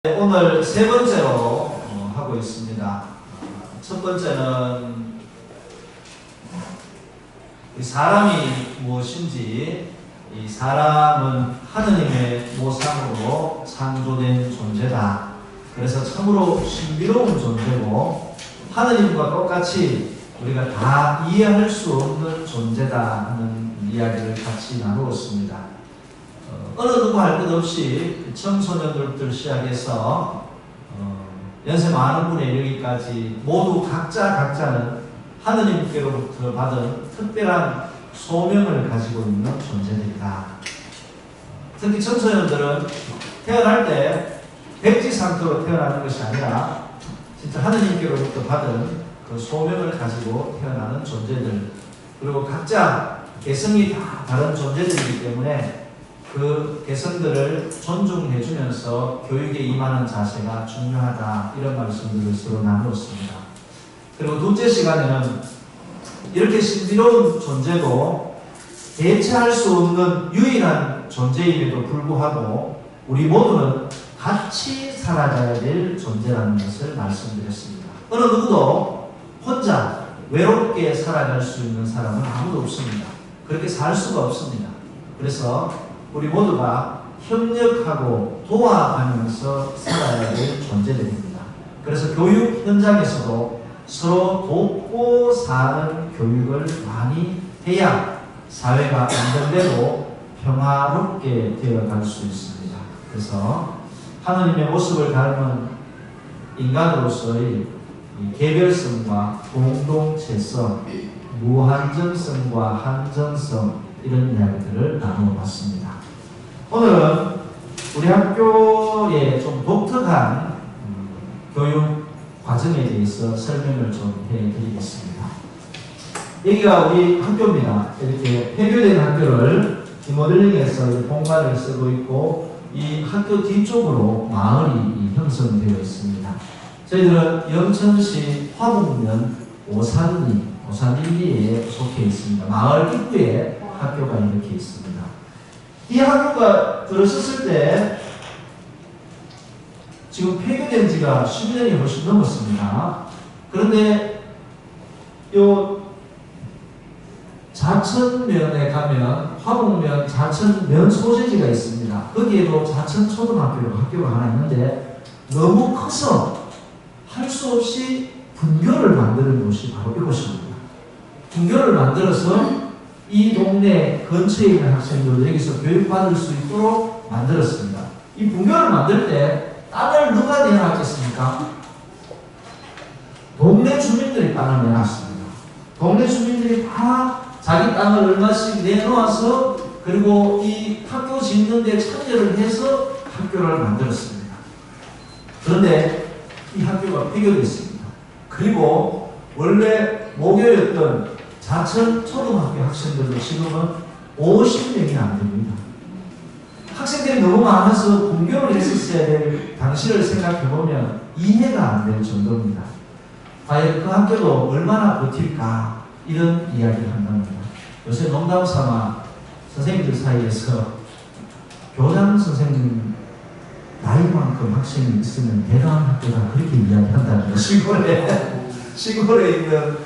오늘 세 번째로 하고 있습니다. 첫 번째는 사람이 무엇인지, 이 사람은 하느님의 모상으로 창조된 존재다. 그래서 참으로 신비로운 존재고 하느님과 똑같이 우리가 다 이해할 수 없는 존재다 하는 이야기를 같이 나누었습니다. 어느 누구 할 것 없이 청소년들부터 시작해서 연세 많은 분에 이르기까지 모두 각자는 하느님께로부터 받은 특별한 소명을 가지고 있는 존재들이다. 특히 청소년들은 태어날 때 백지 상태로 태어나는 것이 아니라 진짜 하느님께로부터 받은 그 소명을 가지고 태어나는 존재들, 그리고 각자 개성이 다 다른 존재들이기 때문에 그 개성들을 존중해주면서 교육에 임하는 자세가 중요하다, 이런 말씀들을 서로 나누었습니다. 그리고 둘째 시간에는 이렇게 신비로운 존재고 대체할 수 없는 유일한 존재임에도 불구하고 우리 모두는 같이 살아가야 될 존재라는 것을 말씀드렸습니다. 어느 누구도 혼자 외롭게 살아갈 수 있는 사람은 아무도 없습니다. 그렇게 살 수가 없습니다. 그래서 우리 모두가 협력하고 도와가면서 살아야 될 존재들입니다. 그래서 교육 현장에서도 서로 돕고 사는 교육을 많이 해야 사회가 안정되고 평화롭게 되어갈 수 있습니다. 그래서 하느님의 모습을 닮은 인간으로서의 개별성과 공동체성, 무한정성과 한정성, 이런 이야기들을 나누어 봤습니다. 오늘은 우리 학교의 좀 독특한 교육 과정에 대해서 설명을 좀 해드리겠습니다. 여기가 우리 학교입니다. 이렇게 폐교된 학교를 리모델링해서 공간을 쓰고 있고, 이 학교 뒤쪽으로 마을이 형성되어 있습니다. 저희들은 영천시 화북면 오산리에 속해 있습니다. 마을 입구에 학교가 이렇게 있습니다. 이 학교가 들어섰을 때 지금 폐교된 지가 10년이 훨씬 넘었습니다. 그런데 요 자천면에 가면 화북면 자천면 소재지가 있습니다. 거기에도 자천초등학교로 학교가 하나 있는데 너무 커서 할 수 없이 분교를 만드는 곳이 바로 이곳입니다. 분교를 만들어서 이 동네 근처에 있는 학생들 여기서 교육받을 수 있도록 만들었습니다. 이 분교를 만들 때 땅을 누가 내놨겠습니까? 동네 주민들이 땅을 내놨습니다. 동네 주민들이 다 자기 땅을 얼마씩 내놓아서, 그리고 이 학교 짓는 데 참여를 해서 학교를 만들었습니다. 그런데 이 학교가 폐교됐습니다. 그리고 원래 모교였던 자천 초등학교 학생들도 지금은 50명이 안 됩니다. 학생들이 너무 많아서 분교를 했었어야 될 당시를 생각해보면 이해가 안 될 정도입니다. 과연 그 학교도 얼마나 버틸까, 이런 이야기를 한답니다. 요새 농담 삼아 선생님들 사이에서 교장 선생님 나이만큼 학생이 있으면 대단한 학교다, 그렇게 이야기한다는 거예요. 시골에 있는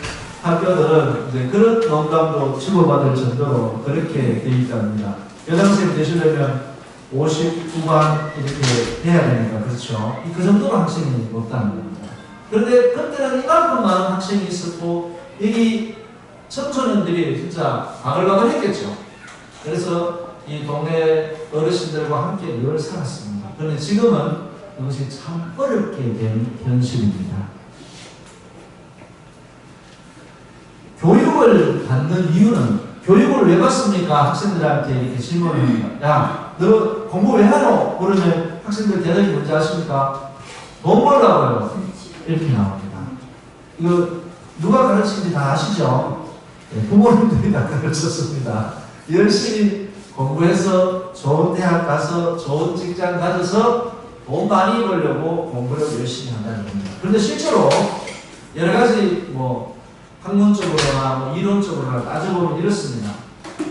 학교들은 이제 그런 농담도 주고받을 정도로 그렇게 되어 있답니다. 교장선생님 되시려면 50 후반 이렇게 돼야 되니까, 그렇죠. 그 정도로 학생이 없다는 겁니다. 그런데 그때는 이만큼 많은 학생이 있었고, 여기 청소년들이 진짜 바글바글 했겠죠. 그래서 이 동네 어르신들과 함께 늘 살았습니다. 그런데 지금은 이것이 참 어렵게 된 현실입니다. 교육을 받는 이유는, 교육을 왜 받습니까? 학생들한테 이렇게 질문을 합니다. 야, 너 공부 왜 하노? 그러면 학생들 대답이 뭔지 아십니까? 돈 벌라고요. 이렇게 나옵니다. 이거 누가 가르치는지 다 아시죠? 네, 부모님들이 다 가르쳤습니다. 열심히 공부해서 좋은 대학 가서 좋은 직장 가져서 돈 많이 벌려고 공부를 열심히 한다는 겁니다. 그런데 실제로 여러 가지 학문적으로나 이론적으로나 따져보면 이렇습니다.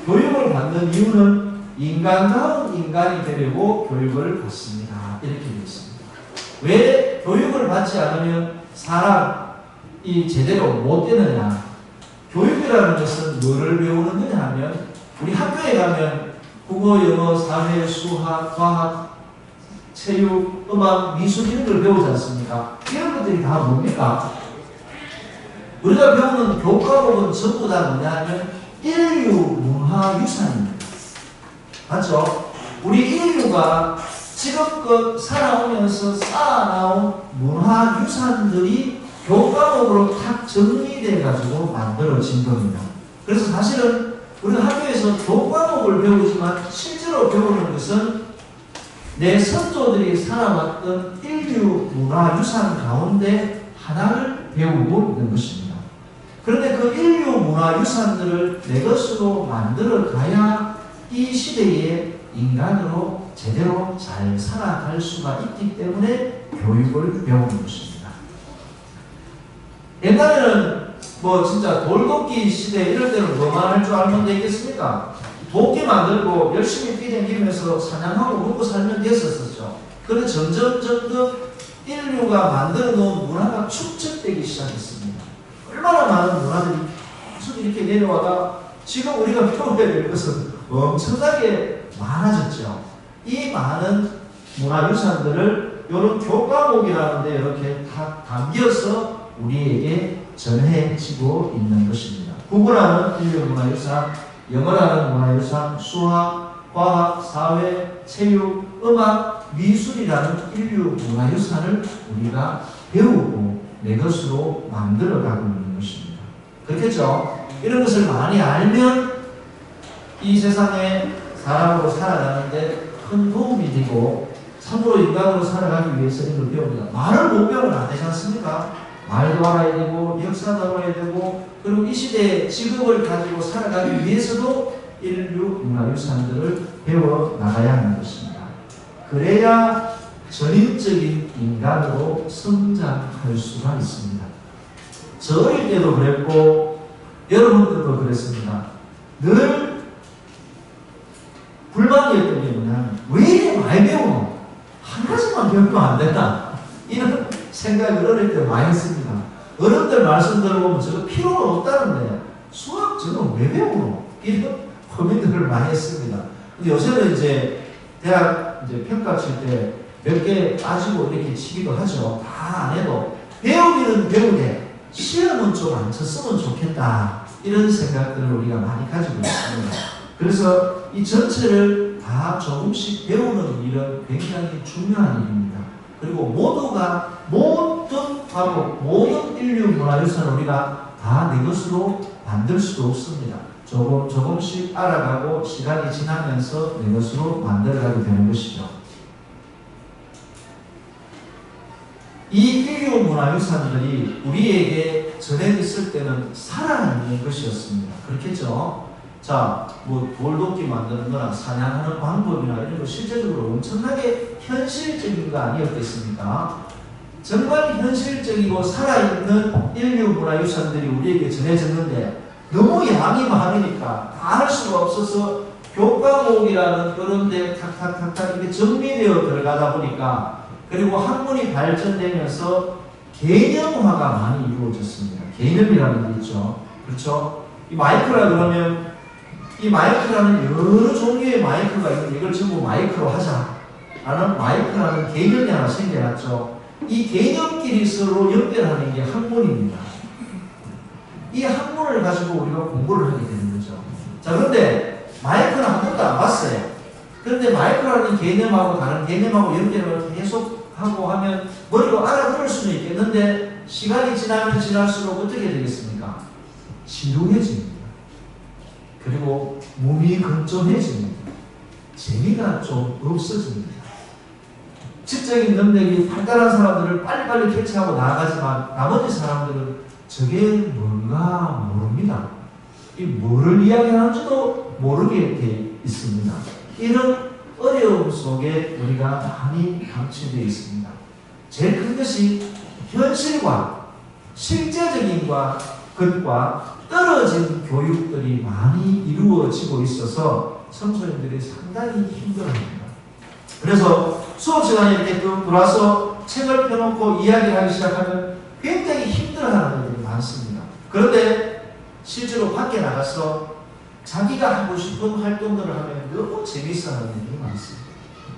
교육을 받는 이유는 인간다운 인간이 되려고 교육을 받습니다. 이렇게 되어 있습니다. 왜 교육을 받지 않으면 사람이 제대로 못 되느냐? 교육이라는 것은 뭐를 배우는 거냐 하면 우리 학교에 가면 국어, 영어, 사회, 수학, 과학, 체육, 음악, 미술 이런 걸 배우지 않습니까? 이런 것들이 다 뭡니까? 우리가 배우는 교과목은 전부 다 뭐냐 하면 인류 문화유산입니다. 맞죠? 우리 인류가 지금껏 살아오면서 쌓아나온 문화유산들이 교과목으로 딱 정리돼 가지고 만들어진 겁니다. 그래서 사실은 우리가 학교에서 교과목을 배우지만 실제로 배우는 것은 내 선조들이 살아왔던 인류 문화유산 가운데 하나를 배우고 있는 것입니다. 그런데 그 인류 문화유산들을 내 것으로 만들어 가야 이 시대의 인간으로 제대로 잘 살아갈 수가 있기 때문에 교육을 배우는 것입니다. 옛날에는 뭐 진짜 돌도끼 시대 이럴 때는 뭐만 할 줄 알면 되겠습니까? 도끼 만들고 열심히 뛰댕기면서 사냥하고 먹고 살면 됐었죠. 그런데 점점 인류가 만들어 놓은 문화가 축적되기 시작했습니다. 얼마나 많은 문화들이 계속 이렇게 내려와가 지금 우리가 배워야 될 것은 엄청나게 많아졌죠. 이 많은 문화유산들을 이런 교과목이라는 데 이렇게 다 담겨서 우리에게 전해지고 있는 것입니다. 국어라는 인류 문화유산, 영어라는 문화유산, 수학, 과학, 사회, 체육, 음악, 미술이라는 인류 문화유산을 우리가 배우고 내 것으로 만들어가고 있는 것입니다. 그렇겠죠? 이런 것을 많이 알면 이 세상에 사람으로 살아가는데 큰 도움이 되고 참으로 인간으로 살아가기 위해서 이걸 배웁니다. 말을 못 배우면 안 되지 않습니까? 말도 알아야 되고 역사도 알아야 되고 그리고 이 시대의 직업을 가지고 살아가기 위해서도 인류 문화유산들을 배워 나가야 하는 것입니다. 그래야 전인적인 인간으로 성장할 수가 있습니다. 저 어릴 때도 그랬고 여러분들도 그랬습니다. 늘 불만이었던 게 뭐냐면 왜 이렇게 많이 배우노? 한 가지만 배우면 안 된다. 이런 생각을 어릴 때 많이 했습니다. 어른들 말씀 들어보면 저거 필요가 없다는데 수학 저거 왜 배우노? 이런 고민들을 많이 했습니다. 근데 요새는 이제 대학 이제 평가 칠 때 몇 개 빠지고 이렇게 치기도 하죠. 다 안 해도 배우기는 배우되 시험은 좀 안 쳤으면 좋겠다. 이런 생각들을 우리가 많이 가지고 있습니다. 그래서 이 전체를 다 조금씩 배우는 일은 굉장히 중요한 일입니다. 그리고 모두가 모든 과목, 모든 인류 문화유산을 우리가 다 내 것으로 만들 수도 없습니다. 조금씩 알아가고 시간이 지나면서 내 것으로 만들어가게 되는 것이죠. 이 인류 문화유산들이 우리에게 전해졌을 때는 살아있는 것이었습니다. 그렇겠죠? 자, 뭐 돌도끼 만드는 거나 사냥하는 방법이나 이런 거 실제적으로 엄청나게 현실적인 거 아니었겠습니까? 정말 현실적이고 살아있는 인류 문화유산들이 우리에게 전해졌는데 너무 양이 많으니까 다 할 수가 없어서 교과목이라는 그런 데 탁탁탁탁 이렇게 정리되어 들어가다 보니까 그리고 학문이 발전되면서 개념화가 많이 이루어졌습니다. 개념이라는 게 있죠. 그렇죠? 이 마이크라 그러면 이 마이크라는 여러 종류의 마이크가 있는데 이걸 전부 마이크로 하자 라는 마이크라는 개념이 하나 생겨났죠. 이 개념끼리 서로 연결하는 게 학문입니다. 이 학문을 가지고 우리가 공부를 하게 되는 거죠. 자, 그런데 마이크는 한 번도 안 봤어요. 그런데 마이크라는 개념하고 다른 개념하고 연결을 계속 하고 하면 머리로 알아들을 수는 있겠는데 시간이 지나면 지날수록 어떻게 되겠습니까? 지루해집니다. 그리고 몸이 건조해집니다. 재미가 좀 없어집니다. 지적인 능력이 발달한 사람들을 빨리빨리 캐치하고 나아가지만 나머지 사람들은 저게 뭔가 모릅니다. 이 뭐를 이야기하는지도 모르게 돼 있습니다. 이런 어려움 속에 우리가 많이 감추되어 있습니다. 제일 큰 것이 현실과 실제적인 것과 떨어진 교육들이 많이 이루어지고 있어서 청소년들이 상당히 힘들어합니다. 그래서 수업 시간에 이렇게 또 돌아서 책을 펴놓고 이야기를 하기 시작하면 굉장히 힘들어하는 분들이 많습니다. 그런데 실제로 밖에 나가서 자기가 하고 싶은 활동들을 하면 너무 재밌어하는 분들이 많습니다.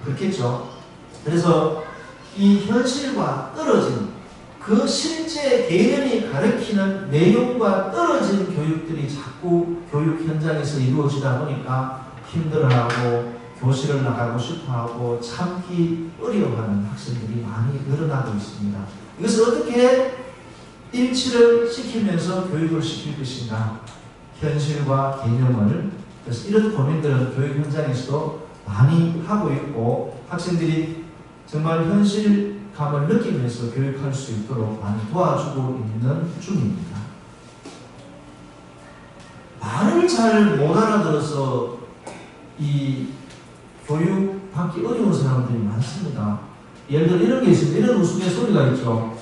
그렇겠죠? 그래서 이 현실과 떨어진 그 실제 개념이 가르치는 내용과 떨어진 교육들이 자꾸 교육 현장에서 이루어지다 보니까 힘들어하고 교실을 나가고 싶어하고 참기 어려워하는 학생들이 많이 늘어나고 있습니다. 이것을 어떻게 일치를 시키면서 교육을 시킬 것인가? 현실과 개념을, 그래서 이런 고민들은 교육 현장에서도 많이 하고 있고 학생들이 정말 현실감을 느끼면서 교육할 수 있도록 많이 도와주고 있는 중입니다. 말을 잘 못 알아들어서 이 교육 받기 어려운 사람들이 많습니다. 예를 들어 이런 게 있습니다. 이런 우스갯소리가 있죠.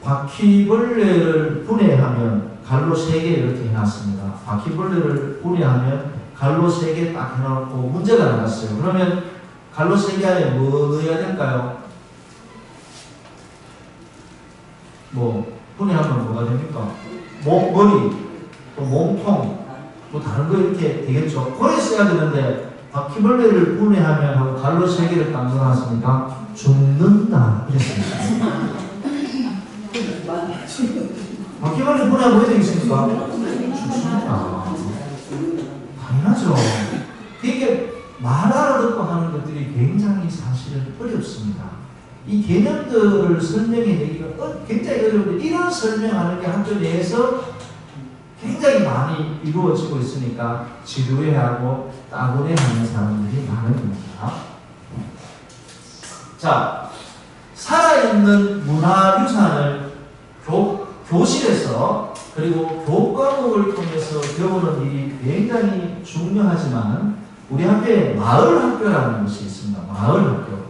바퀴벌레를 분해하면 갈로 3개 이렇게 해놨습니다. 바퀴벌레를 분해하면 갈로 3개 딱 해놓고 문제가 나갔어요. 그러면 갈로 3개 안에 뭐 넣어야 될까요? 뭐 분해하면 뭐가 됩니까? 머리, 또 몸통, 뭐 다른 거 이렇게 되겠죠. 그래 써야 되는데 바퀴벌레를 분해하면 하고 갈로 3개를 딱 넣어놨으니까 죽는다 이랬습니다. 바퀴벌레 분해하고 왜 되겠습니까? 죽습니다. 당연하죠. 그게 말 알아듣고 하는 것들이 굉장히 사실은 어렵습니다. 이 개념들을 설명해내기가 굉장히 어려운데 이런 설명하는 게 학교 내에서 굉장히 많이 이루어지고 있으니까 지루해하고 따분해하는 사람들이 많은 겁니다. 자, 살아있는 문화유산을 교실에서 그리고 교과목을 통해서 배우는 일이 굉장히 중요하지만 우리 학교에 마을학교라는 것이 있습니다. 마을학교.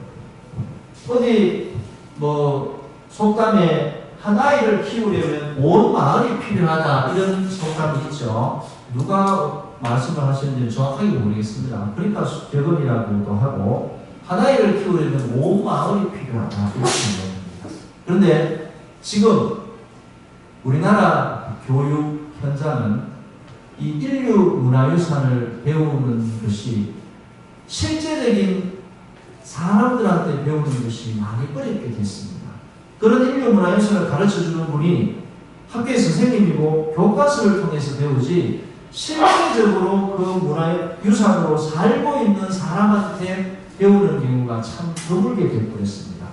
어디 뭐 속담에 한 아이를 키우려면 온 마을이 필요하다 이런 속담이 있죠. 누가 말씀을 하시는지 정확하게 모르겠습니다. 그러니까 격언이라고도 하고 한 아이를 키우려면 온 마을이 필요하다 이렇게 얘기합니다. 그런데 지금 우리나라 교육 현장은 이 인류 문화유산을 배우는 것이 실제적인 사람들한테 배우는 것이 많이 어렵게 됐습니다. 그런 인류 문화유산을 가르쳐주는 분이 학교의 선생님이고 교과서를 통해서 배우지 실제적으로 그 문화유산으로 살고 있는 사람한테 배우는 경우가 참 드물게 되어버렸습니다.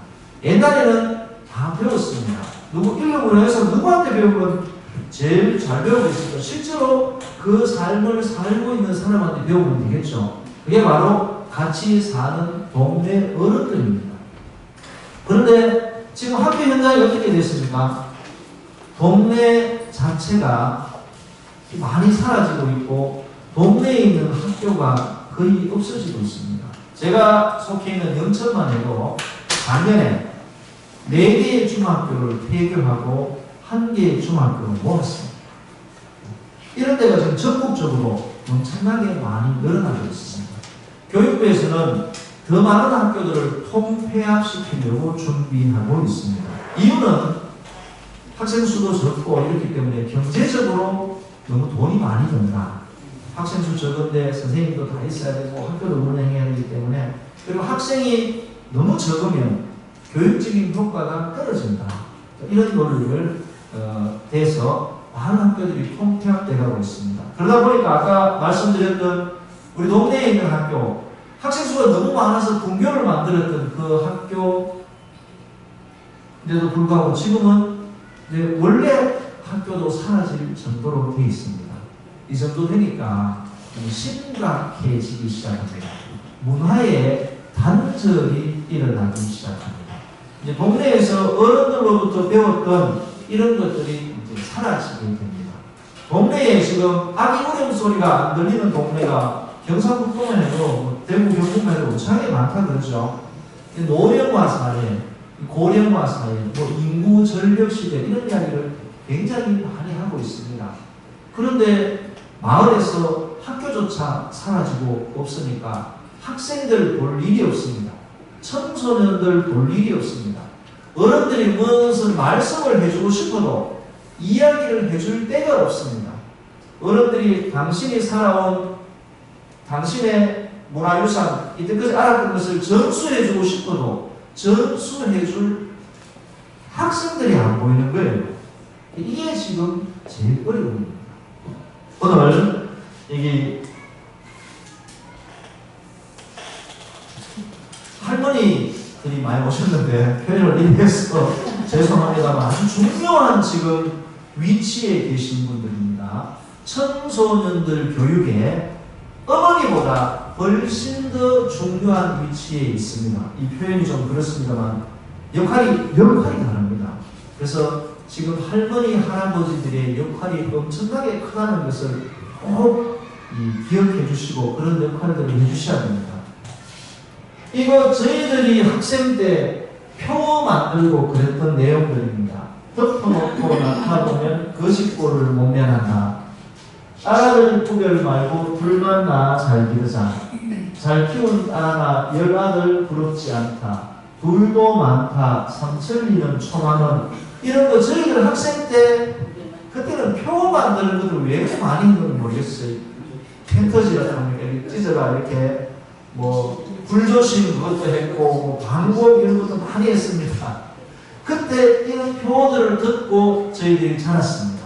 옛날에는 다 배웠습니다. 인류 문화유산 누구한테 배우면 제일 잘 배우고 있습니다. 실제로 그 삶을 살고 있는 사람한테 배우면 되겠죠. 그게 바로 같이 사는 동네 어른들입니다. 그런데 지금 학교 현장이 어떻게 됐습니까? 동네 자체가 많이 사라지고 있고 동네에 있는 학교가 거의 없어지고 있습니다. 제가 속해 있는 영천만 해도 작년에 4개의 중학교를 폐교하고 1개의 중학교를 모았습니다. 이런 데가 지금 전국적으로 엄청나게 많이 늘어나고 있습니다. 교육부에서는 더 많은 학교들을 통폐합시키려고 준비하고 있습니다. 이유는 학생 수도 적고 이렇기 때문에 경제적으로 너무 돈이 많이 든다. 학생 수 적은데 선생님도 다 있어야 되고 학교도 운영해야 되기 때문에 그리고 학생이 너무 적으면 교육적인 효과가 떨어진다. 이런 논리를 대해서 많은 학교들이 통폐합돼 가고 있습니다. 그러다 보니까 아까 말씀드렸던 우리 동네에 있는 학교 학생 수가 너무 많아서 분교를 만들었던 그 학교인데도 불구하고 지금은 원래 학교도 사라질 정도로 되어 있습니다. 이 정도 되니까 심각해지기 시작합니다. 문화의 단절이 일어나기 시작합니다. 이제 동네에서 어른들로부터 배웠던 이런 것들이 이제 사라지게 됩니다. 동네에 지금 아기 울음소리가 안 들리는 동네가 경상북도만 해도 대구 경북만 해도 엄청나게 많다 그러죠. 노령화 사회, 고령화 사회, 뭐 인구 전력 시대 이런 이야기를 굉장히 많이 하고 있습니다. 그런데 마을에서 학교조차 사라지고 없으니까 학생들 볼 일이 없습니다. 청소년들 볼 일이 없습니다. 어른들이 무슨 말씀을 해주고 싶어도 이야기를 해줄 때가 없습니다. 어른들이 당신이 살아온 당신의 문화유산, 이때까지 알았던 것을 전수해주고 싶어도 전수해줄 학생들이 안 보이는 거예요. 이게 지금 제일 어려운 겁니다. 오늘 여기 할머니들이 많이 오셨는데 표현을 이해해서 죄송합니다만 아주 중요한 지금 위치에 계신 분들입니다. 청소년들 교육에 어머니보다 훨씬 더 중요한 위치에 있습니다. 이 표현이 좀 그렇습니다만 역할이 다릅니다. 그래서 지금 할머니, 할아버지들의 역할이 엄청나게 크다는 것을 꼭 기억해 주시고 그런 역할들을 해주셔야 됩니다. 이거 저희들이 학생 때 표 만들고 그랬던 내용들입니다. 덮어놓고 나타보면 거짓골을 못 면한다. 딸아들 구별 말고 둘만 낳아 잘 기르자. 잘 키운 딸아나 열 아들 부럽지 않다. 둘도 많다. 삼천리는 초만원. 이런 거 저희들 학생 때 그때는 표 만드는 것을 왜 이렇게 많이 했는지 모르겠어요. 펜터지라고 합니까? 찢어가 이렇게 뭐 불조심 그것도 했고 뭐 방법 이런 것도 많이 했습니다. 그때 이런 표어들을 듣고 저희들이 자랐습니다.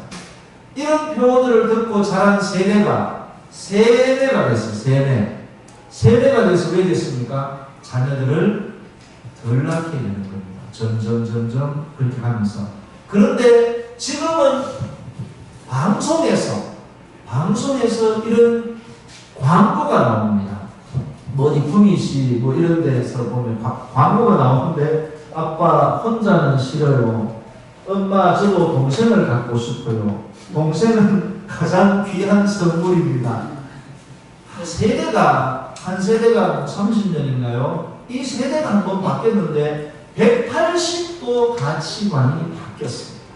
이런 표어들을 듣고 자란 세대가 됐어요. 세대가 돼서 왜 됐습니까? 자녀들을 덜 낳게 되는 겁니다. 점점 그렇게 가면서. 그런데 지금은 방송에서 이런 광고가 나옵니다. 뭐 니꾸미씨 뭐 이런 데서 보면 광고가 나오는데 아빠 혼자는 싫어요. 엄마 저도 동생을 갖고 싶어요. 동생은 가장 귀한 선물입니다. 한 세대가 30년인가요? 이 세대가 한번 바뀌었는데 180도 가치관이 바뀌었습니다.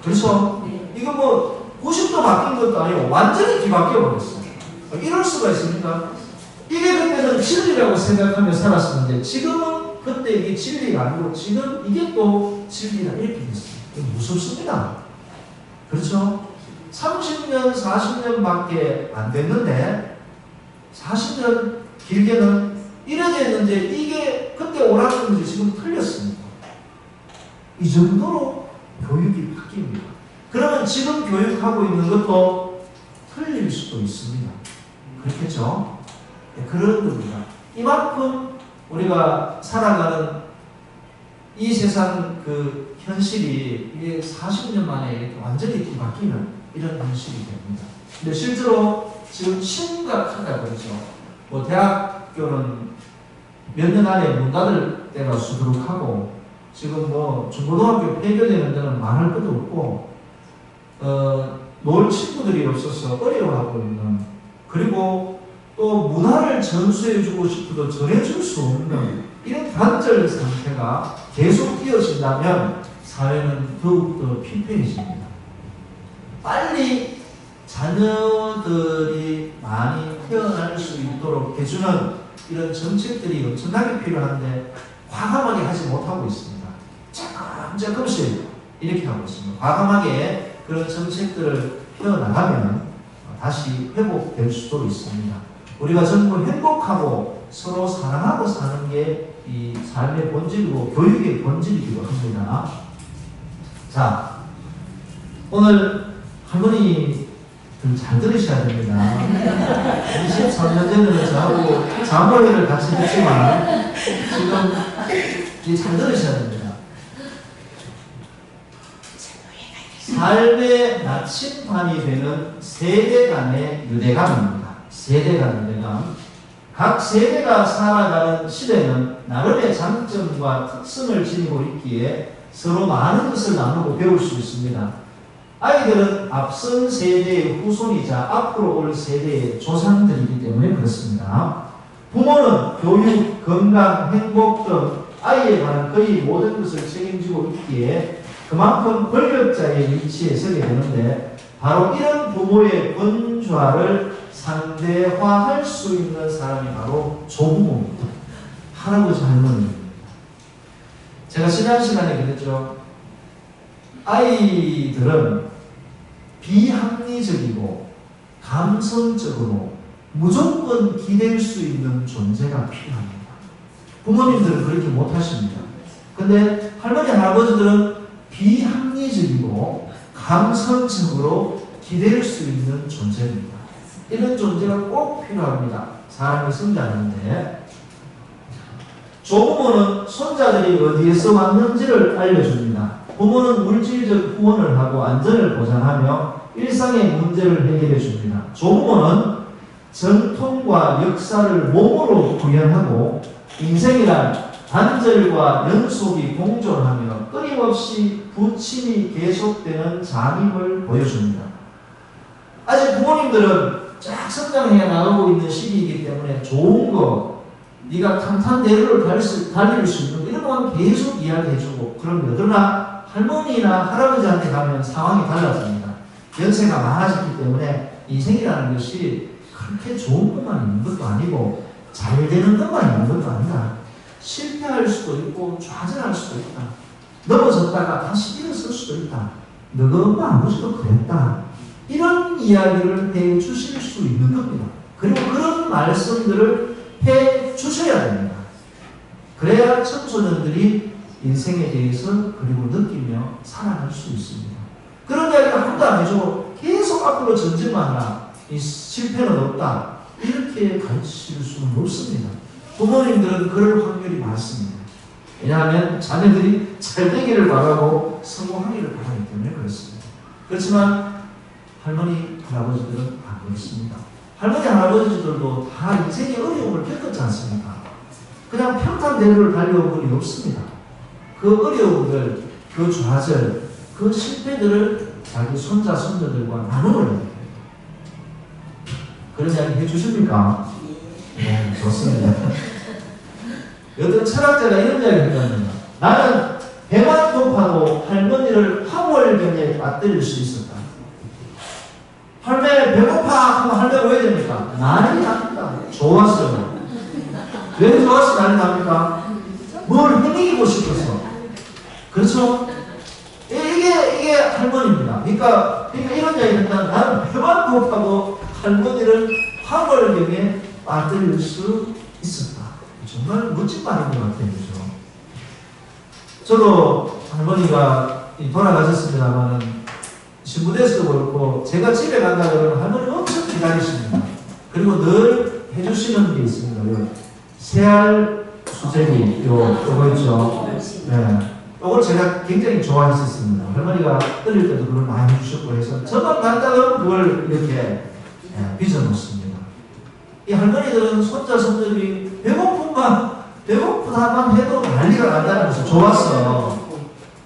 그래서 이거 뭐 90도 바뀐 것도 아니고 완전히 뒤바뀌어 버렸어요. 이럴 수가 있습니까? 이게 그때는 진리라고 생각하며 살았었는데 지금은 그때 이게 진리가 아니고 지금 이게 또 진리라 이렇게 됐어요. 이거 무섭습니다. 그렇죠? 30년, 40년밖에 안 됐는데 40년 길게는 이래 됐는데 이게 그때 오라는 것이 지금 틀렸습니다. 이 정도로 교육이 바뀝니다. 그러면 지금 교육하고 있는 것도 틀릴 수도 있습니다. 그렇겠죠? 네, 그런 겁니다. 이만큼 우리가 살아가는 이 세상 그 현실이 이게 40년 만에 이렇게 완전히 뒤바뀌는 이런 현실이 됩니다. 근데 실제로 지금 심각하다 그러죠. 뭐 대학교는 몇 년 안에 문 닫을 때가 수두룩하고 지금 뭐 중고등학교 폐교되는 데는 말할 것도 없고 놀 친구들이 없어서 어려워하고 있는, 그리고 또 문화를 전수해주고 싶어도 전해줄 수 없는 이런 단절 상태가 계속 이어진다면 사회는 더욱더 피폐해집니다. 빨리 자녀들이 많이 태어날 수 있도록 해주는 이런 정책들이 엄청나게 필요한데 과감하게 하지 못하고 있습니다. 조금씩 이렇게 하고 있습니다. 과감하게 그런 정책들을 펴나가면 다시 회복될 수도 있습니다. 우리가 전부 행복하고 서로 사랑하고 사는 게 이 삶의 본질이고 교육의 본질이기도 합니다. 자, 오늘 할머니들 잘 들으셔야 됩니다. 23년 전에는 저하고 자모회를 같이 했지만 지금 잘 들으셔야 됩니다. 삶의 나침반이 되는 세대 간의 유대감입니다. 세대 간 유대감. 각 세대가 살아가는 시대는 나름의 장점과 특성을 지니고 있기에 서로 많은 것을 나누고 배울 수 있습니다. 아이들은 앞선 세대의 후손이자 앞으로 올 세대의 조상들이기 때문에 그렇습니다. 부모는 교육, 건강, 행복 등 아이에 관한 거의 모든 것을 책임지고 있기에 그만큼 권력자의 위치에 서게 되는데, 바로 이런 부모의 권좌를 상대화할 수 있는 사람이 바로 조부모입니다. 할아버지 할머니입니다. 제가 지난 시간에 그랬죠. 아이들은 비합리적이고 감성적으로 무조건 기댈 수 있는 존재가 필요합니다. 부모님들은 그렇게 못하십니다. 근데 할머니, 할아버지들은 비합리적이고 감성적으로 기댈 수 있는 존재입니다. 이런 존재가 꼭 필요합니다. 사람이 성장하는데. 조부모는 손자들이 어디에서 왔는지를 알려줍니다. 부모는 물질적 후원을 하고 안전을 보장하며 일상의 문제를 해결해 줍니다. 조부모는 전통과 역사를 몸으로 구현하고 인생이란 단절과 연속이 공존하며 끊임없이 부침이 계속되는 잠입을 보여줍니다. 아직 부모님들은 쫙 성장해 나가고 있는 시기이기 때문에 좋은 거, 네가 탄탄대로를 달릴 수 있는 이런 건 계속 이야기해주고 그럽니다. 그러나 할머니나 할아버지한테 가면 상황이 달라집니다. 연세가 많아졌기 때문에 인생이라는 것이 그렇게 좋은 것만 있는 것도 아니고 잘 되는 것만 있는 것도 아니다. 실패할 수도 있고 좌절할 수도 있다. 넘어졌다가 다시 일어설 수도 있다. 너가 엄마 아버지도 그랬다. 이런 이야기를 해 주실 수 있는 겁니다. 그리고 그런 말씀들을 해 주셔야 됩니다. 그래야 청소년들이 인생에 대해서 그리고 느끼며 살아갈 수 있습니다. 그런 이야기를 한도 안 해주고 계속 앞으로 전진만 하라. 이 실패는 없다. 이렇게 가르칠 수는 없습니다. 부모님들은 그럴 확률이 많습니다. 왜냐하면 자녀들이 잘 되기를 바라고 성공하기를 바라기 때문에 그렇습니다. 그렇지만 할머니, 할아버지들은 안 그렇습니다. 할머니, 할아버지들도 다 인생의 어려움을 겪었지 않습니까? 그냥 평탄대로를 달려온 분이 없습니다. 그 어려움들, 그 좌절, 그 실패들을 자기 손자, 손녀들과 나누어야 돼요. 그런 이야기 해주십니까? 네, 좋습니다. 어떤 철학자가 이런 이야기를 했답니다. 나는 배만 고파도 할머니를 화월경에 맞들일 수 있었다. 할매 배고파 하면 할매가 왜 됩니까? 난리 납니다. 좋았어요. 왜 좋았어 난리 납니까? 뭘 해내고 싶어서. 그렇죠? 이게 할머니입니다. 그러니까 이런 이야기를 했다. 나는 배만 고파도 할머니를 화월경에 맞들일 수 있었다. 정말 멋진 말인 것 같아요. 그죠? 저도 할머니가 돌아가셨습니다만 신부대에서도 그렇고 제가 집에 간다 그러면 할머니 엄청 기다리십니다. 그리고 늘 해주시는 게 있습니다. 새알 수제비 요거 있죠. 네. 요걸 제가 굉장히 좋아했었습니다. 할머니가 어릴 때도 그걸 많이 해주셨고 해서 저만 간다 그러면 그걸 이렇게 빚어놓습니다. 이 할머니들은 손자 손들이 배고프다만 해도 난리가 난다는 것을 좋았어.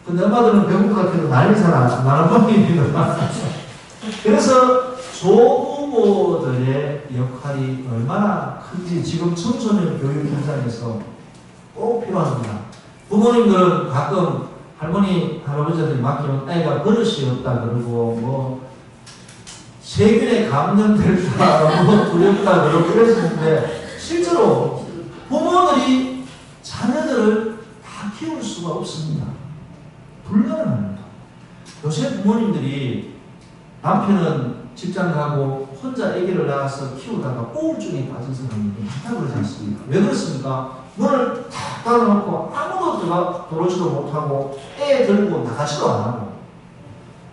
근데 엄마들은 배고프다 해도 난리 잘 안 나는 법입니다. 그래서 조부모들의 역할이 얼마나 큰지 지금 청소년 교육 현장에서 꼭 필요합니다. 부모님들은 가끔 할머니, 할아버지들이 맡기면 아이가 버릇이 없다 그러고 세균에 감염될까 두렵다 그러고 그랬는데 실제로 부모들이 자녀들을 다 키울 수가 없습니다. 불가능합니다. 요새 부모님들이 남편은 직장 가고 혼자 아기를 낳아서 키우다가 우울증에 빠진 사람이 많다고 그러지 않습니까? 왜 그렇습니까? 문을 탁 닫아놓고 아무것도 들어오지도 못하고 애 들고 나가지도 안 하고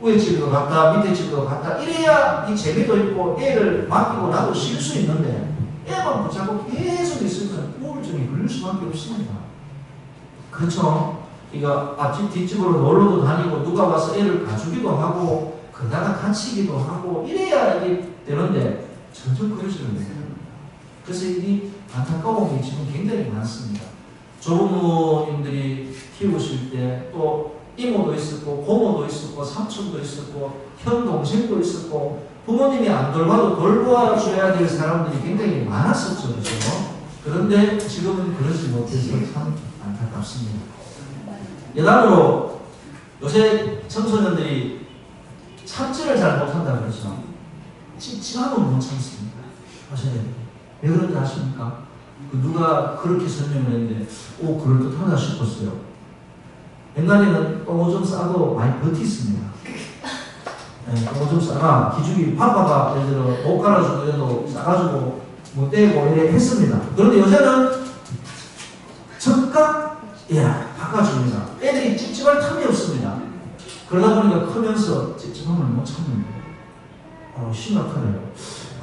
위에 집도 갔다 밑에 집도 갔다 이래야 이 재미도 있고 애를 맡기고 나도 쉴 수 있는데 애만 붙잡고 계속 있으면 우울증이 걸릴 수밖에 없습니다. 그렇죠? 그러니까 앞집 뒷집으로 놀러도 다니고 누가 와서 애를 가주기도 하고 그러다가 다치기도 하고 이래야 이게 되는데 점점 그러시는 거예요. 그래서 이 안타까움이 지금 굉장히 많습니다. 조부모님들이 키우실 때 또 이모도 있었고 고모도 있었고 삼촌도 있었고 현 동생도 있었고 부모님이 안 돌봐도 돌봐줘야 될 사람들이 굉장히 많았었죠. 그렇죠? 그런데 지금은 그러지 못해서 참 안타깝습니다. 여담으로 요새 청소년들이 참지를 잘 못한다 그러죠. 찜찜하면 못 참습니다. 왜 그런지 아십니까? 누가 그렇게 설명을 했는데 그럴듯하다 싶었어요. 옛날에는 똥 오줌 싸도 많이 버티습니다. 똥 오줌 싸가 기죽이 파파가 예를 들어 옷 갈아주고 이래도 싸가지고 뭐 떼고 이래 했습니다. 그런데 요새는 즉각 바꿔줍니다. 애들이 찝찝할 틈이 없습니다. 그러다 보니까 크면서 찝찝함을 못 참는 거예요. 심각하네요.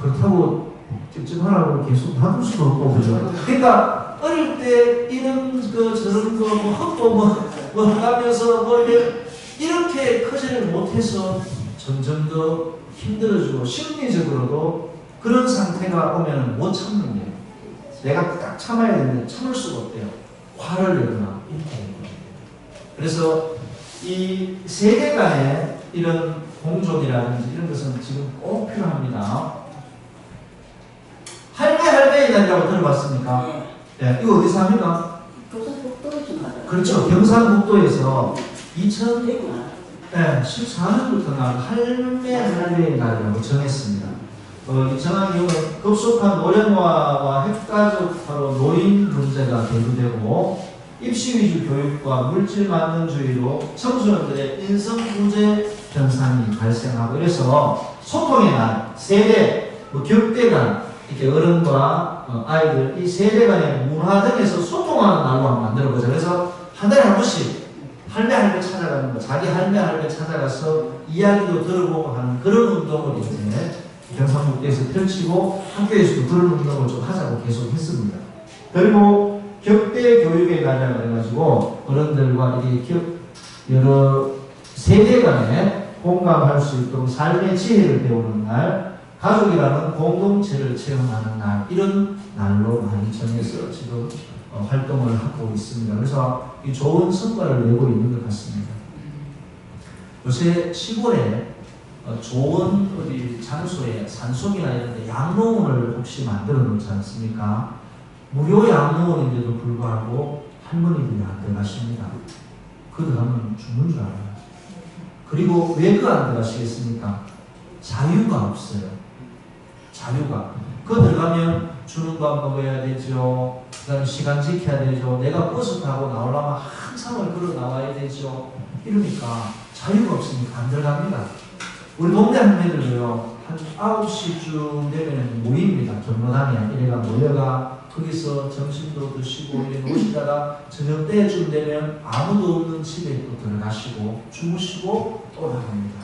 그렇다고 찝찝하라고 계속 놔둘 수도 없고, 그죠? 그러니까 어릴 때 이런 저런 거 헛고 하면서 이렇게 크지를 못해서 점점 더 힘들어지고 심리적으로도 그런 상태가 오면 못 참는 거예요. 내가 딱 참아야 되는데 참을 수가 없대요. 화를 내거나 이렇게 되는 거예요. 그래서 이 세대 간의 이런 공존이라든지 이런 것은 지금 꼭 필요합니다. 할매의 날이라고 들어봤습니까? 네. 이거 어디서 합니까? 그렇죠. 경상북도에서 2014년부터 할매의 날이라고 정했습니다. 이 정한 이유는 급속한 노령화와 핵가족화로 노인 문제가 대두되고 입시 위주 교육과 물질 만능주의로 청소년들의 인성부재 현상이 발생하고, 그래서 소통의 날, 세대, 격대 간 이렇게 어른과 아이들 이 세대 간의 문화 등에서 소통하는 날로 한번 만들어보자. 그래서 한 달에 한 번씩 할매 찾아가는 거, 자기 할매 찾아가서 이야기도 들어보고 하는 그런 운동을 이제 경상북도에서 펼치고 학교에서도 그런 운동을 좀 하자고 계속 했습니다. 그리고 격대 교육의 날이라고 해가지고 어른들과 여러 세대 간에 공감할 수 있도록 삶의 지혜를 배우는 날, 가족이라는 공동체를 체험하는 날, 이런 날로 많이 정해서 지금 활동을 하고 있습니다. 그래서 이 좋은 성과를 내고 있는 것 같습니다. 요새 시골에 좋은 어디 장소에 산속이나 이런 데 양로원을 혹시 만들어 놓지 않습니까? 무료 양로원인데도 불구하고 할머니들이 안 들어가십니다. 그 들어가면 죽는 줄 알아요. 그리고 왜 그 안 들어가시겠습니까? 자유가 없어요. 자유가. 그 들어가면 주는 거 먹어야 되죠. 그 다음에 시간 지켜야 되죠. 내가 버스 타고 나오려면 한참을 걸어 나와야 되죠. 이러니까 자유가 없으니까 안 들어갑니다. 우리 동네 할머니들도요, 한 9시쯤 되면 모입니다. 경로당에 이래가 모여가 거기서 점심도 드시고 이래 오시다가 저녁 때쯤 되면 아무도 없는 집에 또 들어가시고 주무시고 또 나갑니다.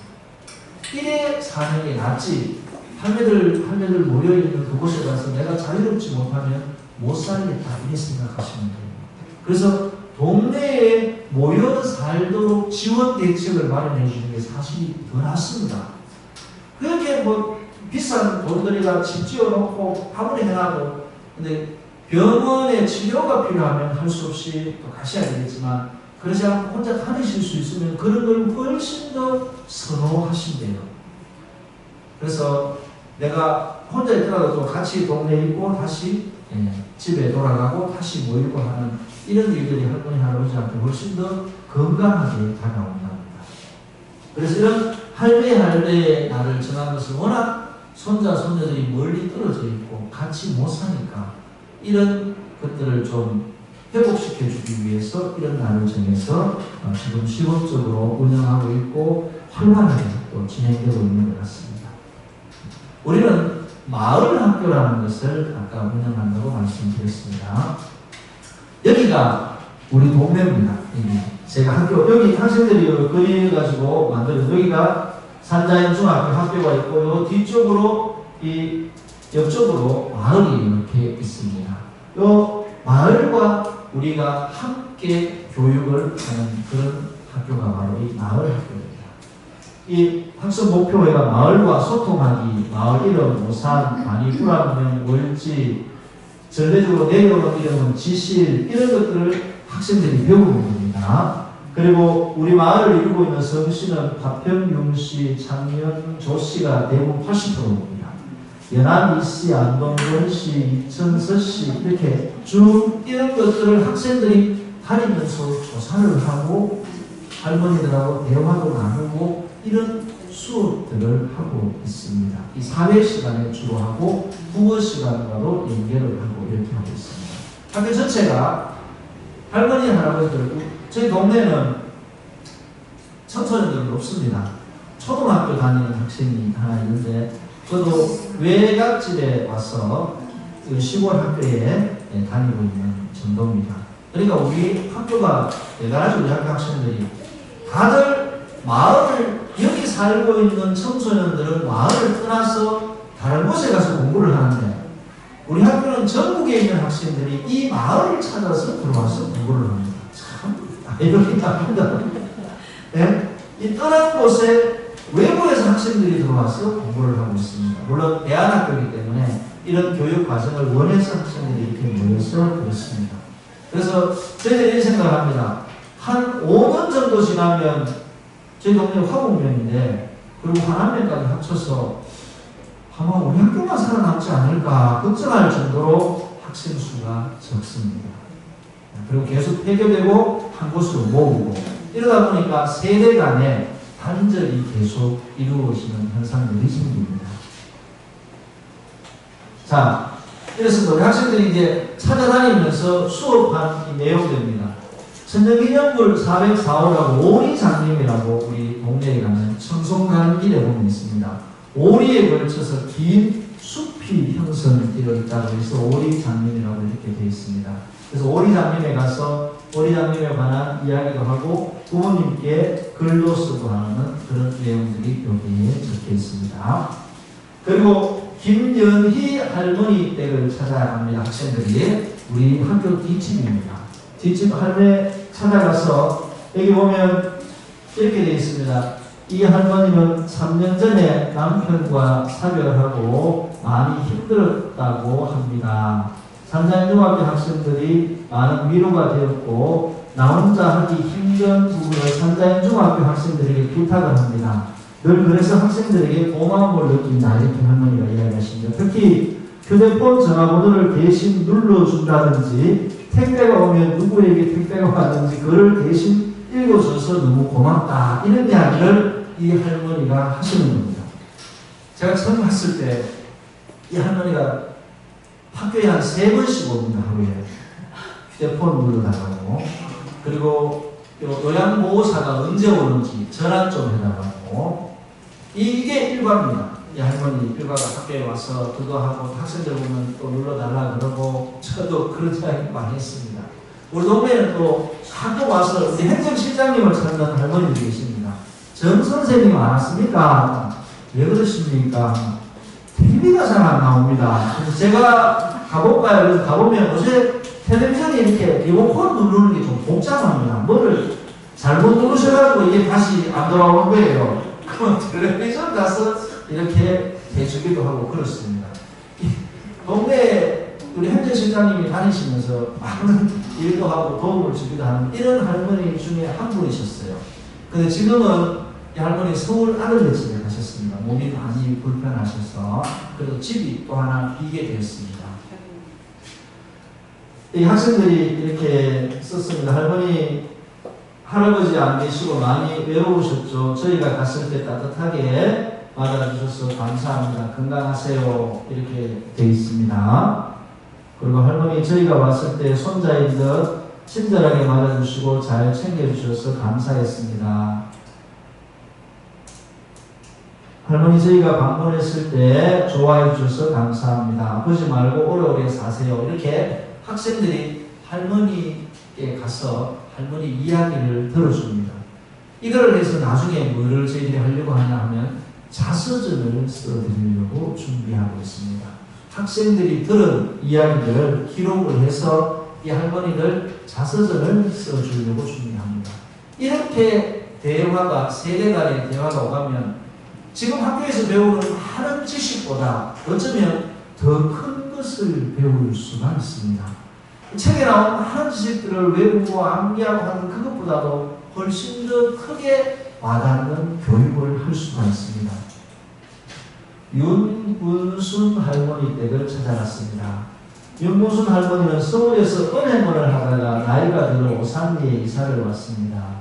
이래 사는 게 낫지. 할매들 모여있는 그곳에 가서 내가 자유롭지 못하면 못 살겠다, 이렇게 생각하시면 돼요. 그래서 동네에 모여 살도록 지원 대책을 마련해 주는 게 사실이 더 낫습니다. 그렇게 비싼 돈들이가 집 지어놓고 아무리 해놔도, 근데 병원에 치료가 필요하면 할 수 없이 또 가셔야 되겠지만, 그러지 않고 혼자 다니실 수 있으면 그런 걸 훨씬 더 선호하신대요. 그래서 내가 혼자 있더라도 또 같이 동네에 있고 다시 집에 돌아가고 다시 모이고 하는 이런 일들이 할머니 할아버지한테 훨씬 더 건강하게 다가온답니다. 그래서 이런 할매의 날을 정한 것은 워낙 손자 손녀들이 멀리 떨어져 있고 같이 못 사니까 이런 것들을 좀 회복시켜 주기 위해서 이런 날을 정해서 지금 시범적으로 운영하고 있고 활발하게 또 진행되고 있는 것 같습니다. 우리는 마을 학교라는 것을 아까 운영한다고 말씀드렸습니다. 여기가 우리 동네입니다. 제가 학교, 여기 학생들이 그려가지고 만들어서 여기가 산자인 중학교 학교가 있고, 요 뒤쪽으로, 옆쪽으로 마을이 이렇게 있습니다. 요 마을과 우리가 함께 교육을 하는 그런 학교가 바로 이 마을 학교입니다. 이 학습 목표가 마을과 소통하기, 마을 이름, 우산, 많이 불안명, 월지, 전례적으로 내려오는 이름은 지실, 이런 것들을 학생들이 배우는 겁니다. 그리고 우리 마을을 이루고 있는 성씨는 파평, 윤씨, 창녕, 조씨가 대부분 80%입니다. 연안, 이씨, 안동권씨, 이천서씨, 이렇게 쭉 이런 것들을 학생들이 다니면서 조사를 하고 할머니들하고 대화도 나누고 이런 수업들을 하고 있습니다. 이 사회 시간에 주로 하고 국어 시간과도 연계를 하고 이렇게 하고 있습니다. 학교 전체가 할머니, 할아버지들, 저희 동네는 청소년들은 없습니다. 초등학교 다니는 학생이 하나 있는데 저도 외갓집에 와서 시골 학교에 다니고 있는 정도입니다. 그러니까 우리 학교가 대단하죠. 우리 학교 학생들이 다들 마을을, 여기 살고 있는 청소년들은 마을을 떠나서 다른 곳에 가서 공부를 하는데 우리 학교는 전국에 있는 학생들이 이 마을을 찾아서 들어와서 공부를 합니다. 참 아이러니합니다. 네? 이 떠난 곳에 외부에서 학생들이 들어와서 공부를 하고 있습니다. 물론 대안학교이기 때문에 이런 교육 과정을 원해서 학생들이 이렇게 모여서 그렇습니다. 그래서 저희들이 이런 생각을 합니다. 한 5년 정도 지나면 저희 동네 화곡면인데 그리고 한암면까지 합쳐서 아마 우리 학교만 살아남지 않을까 걱정할 정도로 학생 수가 적습니다. 그리고 계속 폐교되고 한 곳으로 모으고 이러다 보니까 세대 간에 단절이 계속 이루어지는 현상들이 생깁니다. 자, 이렇습니다. 우리 학생들이 이제 찾아다니면서 수업한 이 내용들입니다. 천정기념물 404호라고 오리장님이라고 우리 동네에 가면 청송 가는 길에 보면 있습니다. 오리에 걸쳐서 긴 숲이 형성되어 있다고 해서 오리장님이라고 이렇게 되어 있습니다. 그래서 오리장님에 가서 오리장님에 관한 이야기도 하고 부모님께 글도 쓰고 하는 그런 내용들이 여기에 적혀 있습니다. 그리고 김연희 할머니 댁을 찾아야 합니다. 학생들이 우리 학교 뒷집입니다. 뒷집 할매 찾아가서 여기 보면 이렇게 되어 있습니다. 이 할머니는 3년 전에 남편과 사별하고 많이 힘들었다고 합니다. 산자인중학교 학생들이 많은 위로가 되었고 나 혼자 하기 힘든 부분을 산자인중학교 학생들에게 부탁을 합니다. 늘 그래서 학생들에게 고마움을 느낀다 이렇게 할머니가 이야기하십니다. 특히 휴대폰 전화번호를 대신 눌러준다든지 택배가 오면 누구에게 택배가 왔는지 그를 대신 읽어줘서 너무 고맙다 이런 이야기를 이 할머니가 하시는 겁니다. 제가 처음 봤을 때 이 할머니가 학교에 한 3번씩 옵니다. 하루에 휴대폰 눌러달라고 그리고 요양보호사가 언제 오는지 전화 좀 해달라고 이게 일과입니다. 이 할머니 일과가 학교에 와서 그거 하고 학생들 보면 또 눌러달라 그러고 저도 그런 이야기 많이 했습니다. 우리 동네에는 또 학교 와서 우리 행정실장님을 찾는 할머니들이 계십니다. 정 선생님 안 왔습니까? 왜 그러십니까? TV가 잘 안 나옵니다. 그래서 제가 가볼까요? 그래서 가보면 요새 텔레비전이 이렇게 리모컨 누르는 게 좀 복잡합니다. 뭐를 잘못 누르셔가지고 이게 다시 안 돌아오는 거예요. 그럼 텔레비전 가서 이렇게 해주기도 하고 그렇습니다. 동네에 우리 행정실장님이 다니시면서 많은 일도 하고 도움을 주기도 하는 이런 할머니 중에 한 분이셨어요. 근데 지금은 이 할머니 서울 아들네 집에 가셨습니다. 몸이 많이 불편하셔서 그래도 집이 또 하나 비게 되었습니다. 이 학생들이 이렇게 썼습니다. 할머니 할아버지 안 계시고 많이 외로우셨죠. 저희가 갔을 때 따뜻하게 맞아주셔서 감사합니다. 건강하세요. 이렇게 되어 있습니다. 그리고 할머니 저희가 왔을 때 손자인 듯 친절하게 맞아주시고 잘 챙겨주셔서 감사했습니다. 할머니 저희가 방문했을 때 좋아해 주셔서 감사합니다. 아프지 말고 오래오래 사세요. 이렇게 학생들이 할머니께 가서 할머니 이야기를 들어줍니다. 이걸 해서 나중에 뭐를 저희들이 하려고 하냐 하면 자서전을 써드리려고 준비하고 있습니다. 학생들이 들은 이야기들을 기록을 해서 이 할머니들 자서전을 써주려고 준비합니다. 이렇게 대화가 세대 간의 대화가 오가면 지금 학교에서 배우는 많은 지식보다 어쩌면 더 큰 것을 배울 수가 있습니다. 책에 나온 많은 지식들을 외우고 암기하고 하는 그것보다도 훨씬 더 크게 와닿는 교육을 할 수가 있습니다. 윤문순 할머니 댁을 찾아갔습니다. 윤문순 할머니는 서울에서 은행원을 하다가 나이가 들어 오산리에 이사를 왔습니다.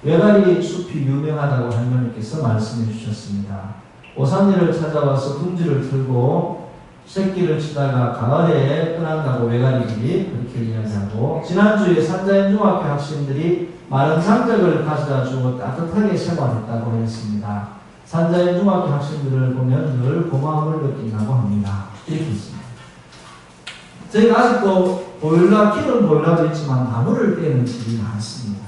외가리 숲이 유명하다고 할머니께서 말씀해 주셨습니다. 오산리를 찾아와서 둥지를 틀고 새끼를 치다가 가을에 떠난다고 외가리들이 그렇게 이야기하고, 지난주에 산자인 중학교 학생들이 마른 장작을 가져다 주고 따뜻하게 생활했다고 했습니다. 산자인 중학교 학생들을 보면 늘 고마움을 느낀다고 합니다. 이렇게 있습니다. 저희가 아직도 기름 보일러도 있지만 나무를 떼는 집이 많습니다.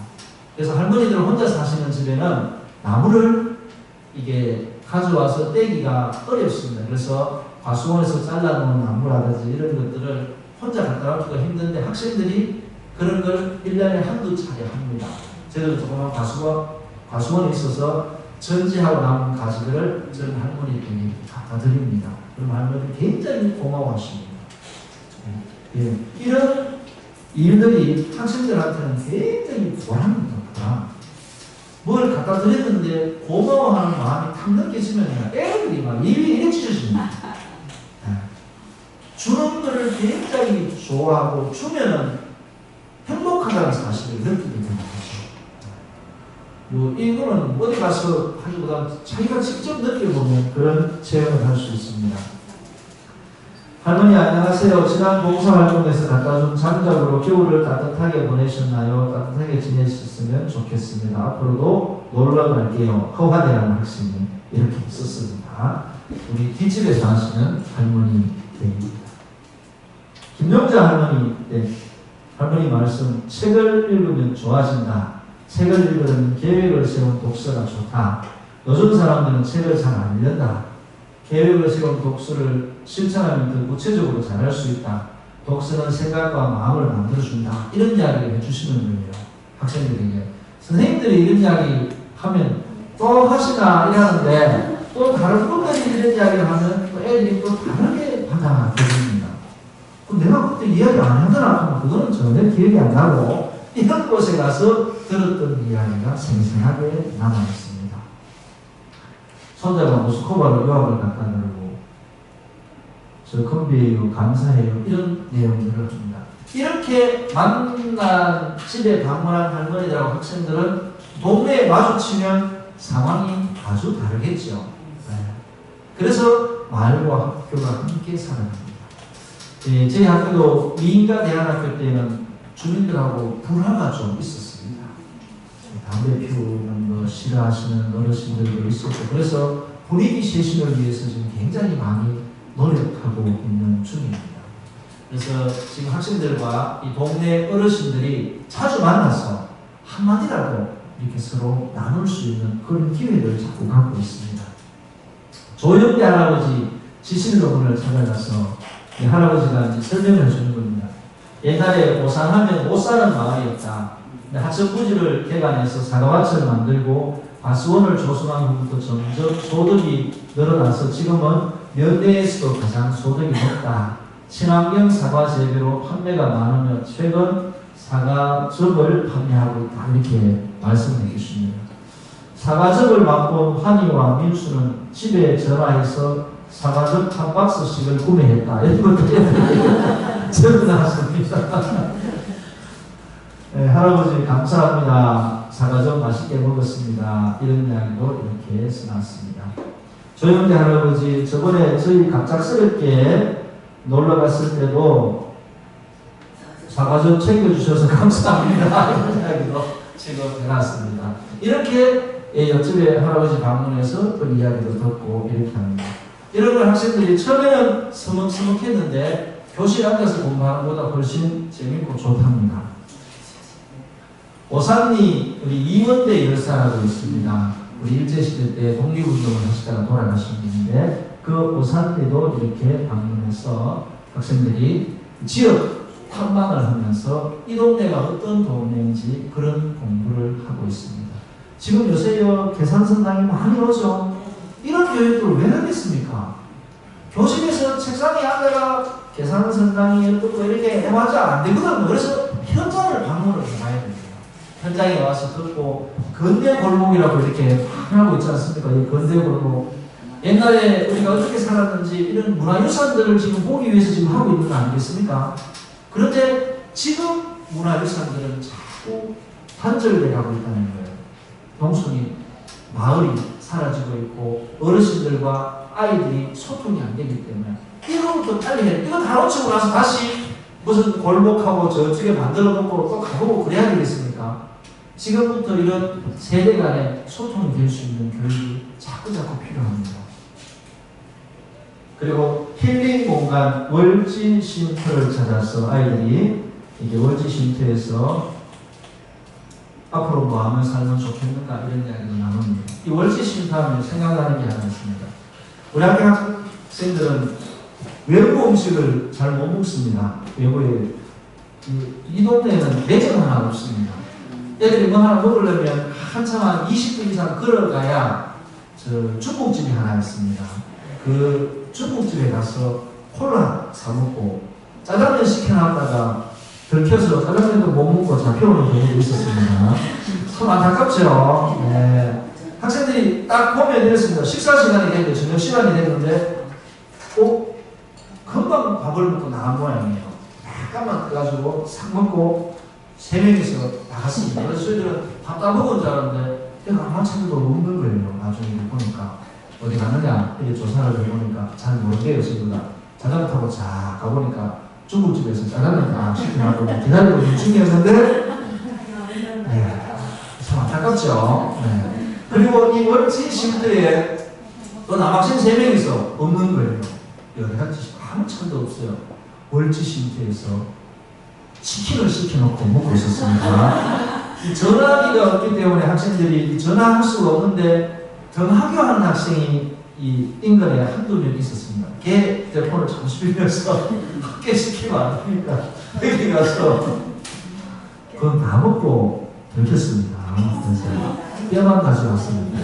그래서 할머니들 혼자 사시는 집에는 나무를 이게 가져와서 떼기가 어렵습니다. 그래서 과수원에서 잘라놓은 나무라든지 이런 것들을 혼자 갖다 놓기가 힘든데, 학생들이 그런 걸 1년에 한두 차례 합니다. 저희도 조그만 과수원에 있어서 전지하고 남은 가지들을 저희 할머니들이 갖다 드립니다. 그럼 할머니 굉장히 고마워하십니다. 예. 이런 일들이 학생들한테는 굉장히 보람입니다. 뭘 갖다 드렸는데 고마워하는 마음이 탁 느껴지면 애들이 막 입이 이렇게 찢어집니다. 주는 것을 굉장히 좋아하고 주면은 행복하다는 사실을 느끼게 되는 거죠. 이거는 어디 가서 하기보다 자기가 직접 느껴보면 그런 체험을 할 수 있습니다. 할머니 안녕하세요. 지난 봉사활동에서 갖다 준 장작으로 겨울을 따뜻하게 보내셨나요? 따뜻하게 지내셨으면 좋겠습니다. 앞으로도 놀러 갈게요. 허화대라는 학생이 이렇게 썼습니다. 우리 뒷집에서 하시는 할머니 댁입니다. 김영자 할머니 댁. 할머니 말씀, 책을 읽으면 좋아진다. 책을 읽으면 계획을 세운 독서가 좋다. 요즘 사람들은 책을 잘 안 읽는다. 계획을 세운 독서를 실천하면 더 구체적으로 잘할 수 있다. 독서는 생각과 마음을 만들어준다. 이런 이야기를 해주시는 거예요. 학생들에게. 선생님들이 이런 이야기 하면 또 하시나 이러는데, 또 다른 분들이 이런 이야기를 하면 또 애들이 또 다르게 받아들입니다. 내가 그때 이야기 안 하더라 하면 그거는 전혀 기억이 안 나고, 이런 곳에 가서 들었던 이야기가 생생하게 남아있습니다. 손자가 모스크바로 유학을 갔다 그러고, 저 건비해요, 감사해요, 이런 내용들을 합니다. 이렇게 만난 집에 방문한 할머니들하고 학생들은 동네에 마주치면 상황이 아주 다르겠죠. 그래서 마을과 학교가 함께 살아갑니다. 저희 학교도 미인가 대안학교 때는 주민들하고 불화가 좀 있었습니다. 담배 피우는 거 싫어하시는 어르신들도 있었고, 그래서 분위기 쇄신을 위해서 지금 굉장히 많이 노력하고 있는 중입니다. 그래서 지금 학생들과 이 동네 어르신들이 자주 만나서 한마디라도 이렇게 서로 나눌 수 있는 그런 기회를 자꾸 갖고 있습니다. 조영대 할아버지 지실로문을 찾아가서 이 할아버지가 이제 설명을 해주는 겁니다. 옛날에 오산하면 옷 사는 마을이었다. 하천부지를 개간해서 사과밭을 만들고 과수원을 조성한 후부터 점점 소득이 늘어나서 지금은 면대에서도 가장 소득이 높다. 친환경 사과 재배로 판매가 많으며 최근 사과즙을 판매하고 있다. 이렇게 말씀해 주십니다. 사과즙을 맛본 환희와 민수는 집에 전화해서 사과즙 한 박스씩을 구매했다. 이런 것들이 적어놨습니다. 네, 할아버지 감사합니다. 사과즙 맛있게 먹었습니다. 이런 이야기도 이렇게 써놨습니다. 조영대 할아버지 저번에 저희 갑작스럽게 놀러 갔을 때도 사과즙 챙겨주셔서 감사합니다. 이런 이야기도 지금 해놨습니다. 이렇게 옆집에 할아버지 방문해서 그 이야기도 듣고 이렇게 합니다. 이런 걸 학생들이 처음에는 서먹서먹했는데 교실에 앉아서 공부하는 것보다 훨씬 재밌고 좋답니다. 오산리 우리 이원대 열사라고 있습니다. 우리 일제시대 때 독립운동을 하시다가 돌아가신 분인데, 그 오산리도 이렇게 방문해서 학생들이 지역 탐방을 하면서 이 동네가 어떤 동네인지 그런 공부를 하고 있습니다. 지금 요새 계산선당이 많이 오죠. 이런 교육을 왜 하겠습니까? 교실에서 책상에 앉아가 계산선당이 어떻고 이렇게 해봤자 안 되거든요. 그래서 현장을 방문을 해봐야 됩니다. 현장에 와서 듣고, 건대 골목이라고 이렇게 하고 있지 않습니까? 이 건대 골목. 옛날에 우리가 어떻게 살았는지 이런 문화유산들을 지금 보기 위해서 지금 하고 있는 거 아니겠습니까? 그런데 지금 문화유산들은 자꾸 단절돼 가고 있다는 거예요. 농촌이 마을이 사라지고 있고 어르신들과 아이들이 소통이 안 되기 때문에 이거부터 빨리 해. 이거 다 놓치고 나서 다시 무슨 골목하고 저쪽에 만들어 놓고 또 가보고 그래야 되겠습니까? 지금부터 이런 세대 간의 소통이 될 수 있는 교육이 자꾸 필요합니다. 그리고 힐링 공간 월지 쉼터를 찾아서 아이들이 이게 월지 쉼터에서 앞으로 뭐 하면 살면 좋겠는가 이런 이야기도 나눕니다. 이 월지 쉼터 하면 생각나는 게 하나 있습니다. 우리 학교 학생들은 외부 음식을 잘 못 먹습니다. 외부에 이 동네에는 매점 하나 없습니다. 애들이 뭐 하나 먹으려면 한참 한 20분 이상 걸어가야 저 중국집이 하나 있습니다. 그 중국집에 가서 콜라 사 먹고 짜장면 시켜놨다가 들켜서 짜장면도 못 먹고 잡혀오는 경우도 있었습니다. 참 안타깝죠. 네. 학생들이 딱 보면 이랬습니다. 식사 시간이 됐는데 저녁 시간이 됐는데 금방 밥을 먹고 나간 모양이에요. 약간만 떠가지고 싹 먹고 3명이서 나갔습니다. 그래서 저희들은 밥 다 먹은 줄 알았는데 내가 아마 찾아도 없는 거예요. 나중에 보니까 어디 갔느냐 이렇게 조사를 해보니까 잘 모르게요. 저희가 자전거 타고 쫙 가보니까 중국집에서 짜장면 다 시켜놓고 기다리고 있는 중이었는데 네, 참 안타깝죠. 네. 그리고 이 월지 쉼터에 또 남학생 3명이서 없는 거예요. 여러 가지 아무 차도 없어요. 월지 쉼터에서 치킨을 시켜놓고 먹고 있었습니다. 전화기가 없기 때문에 학생들이 전화할 수가 없는데 전화교하는 학생이 이 인근에 한두 명 있었습니다. 걔 tele폰을 잠시 빌려서 학교 시키면 안 되니까 여기 가서 그건 다 먹고 들켰습니다. 그래서 뼈만 가져왔습니다.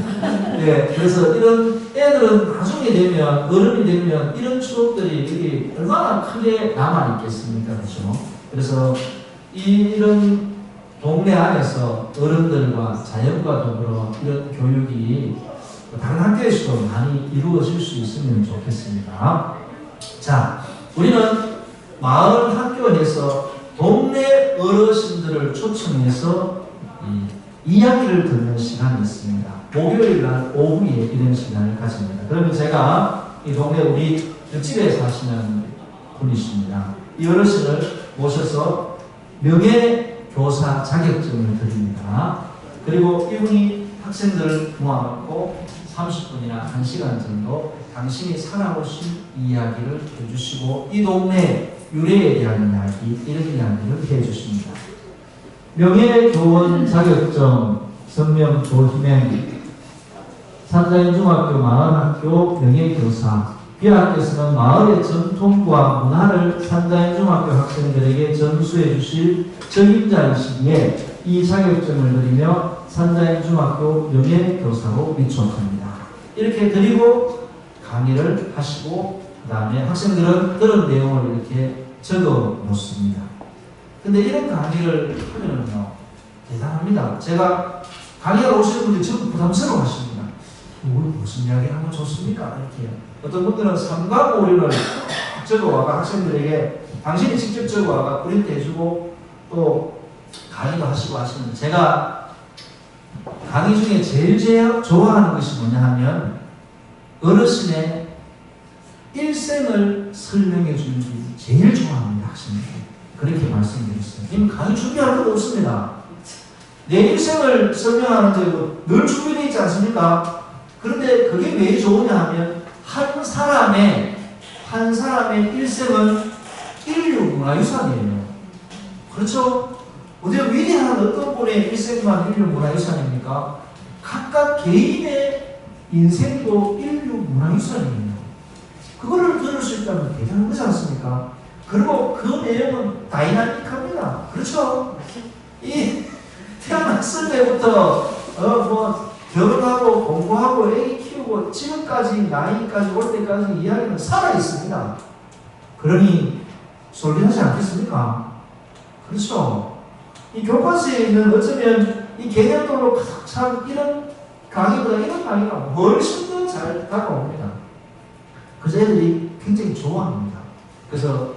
네, 그래서 이런 애들은 나중에 되면 어른이 되면 이런 추억들이 여기 얼마나 크게 남아 있겠습니까, 그렇죠? 그래서 이런 동네 안에서 어른들과 자연과 더불어 이런 교육이 다른 학교에서도 많이 이루어질 수 있으면 좋겠습니다. 자, 우리는 마을 학교에서 동네 어르신들을 초청해서 이야기를 듣는 시간이 있습니다. 목요일 날 오후에 이런 시간을 가집니다. 그러면 제가 이 동네 우리 집에 사시는 분이십니다. 이 어르신을 모셔서 명예교사 자격증을 드립니다. 그리고 이분이 학생들을 모아놓고 30분이나 1시간 정도 당신이 살아오신 이야기를 해주시고 이 동네 유래에 대한 이야기, 이런 이야기를 해주십니다. 명예교원 자격증 성명 조희맹 산자인중학교 마을학교 명예교사 비학교에서는 마을의 전통과 문화를 산자인중학교 학생들에게 전수해 주실 적임자이시기에 이 자격증을 드리며 산자인중학교 명예교사로 위촉합니다. 이렇게 드리고 강의를 하시고 그 다음에 학생들은 들은 내용을 이렇게 적어 놓습니다. 근데 이런 강의를 하면요 대단합니다. 제가 강의하러 오시는 분들이 전부 부담스러워 하십니다. 오늘 무슨 이야기를 하면 좋습니까? 이렇게 어떤 분들은 3과 5를 적어와가 학생들에게 당신이 직접 적어와가 프린트 해주고 또 강의도 하시고 하시는데 제가 강의 중에 제일 좋아하는 것이 뭐냐 하면 어르신의 일생을 설명해 주는 게 제일 좋아합니다. 학생들이. 그렇게 말씀드렸어요. 이미 강의 준비할 것도 없습니다. 내 일생을 설명하는데 늘 준비되어 있지 않습니까? 그런데 그게 왜 좋으냐 하면 한 사람의 일생은 인류 문화유산이에요. 그렇죠? 어디가 위대한 어떤 분의 일생만 인류 문화유산입니까? 각각 개인의 인생도 인류 문화유산이에요. 그거를 들을 수 있다면 대단한 거지 않습니까? 그리고 그 내용은 다이나믹합니다. 그렇죠? 이 태어났을 때부터 결혼하고 공부하고 애기 키우고 지금까지 나이까지 올 때까지 이야기는 살아 있습니다. 그러니 솔깃하지 않겠습니까? 그렇죠? 이 교과서에 있는 어쩌면 이 개념도로 가득 찬 이런 강의보다 이런 강의가 훨씬 더 잘 다가옵니다. 그래서 애들이 굉장히 좋아합니다. 그래서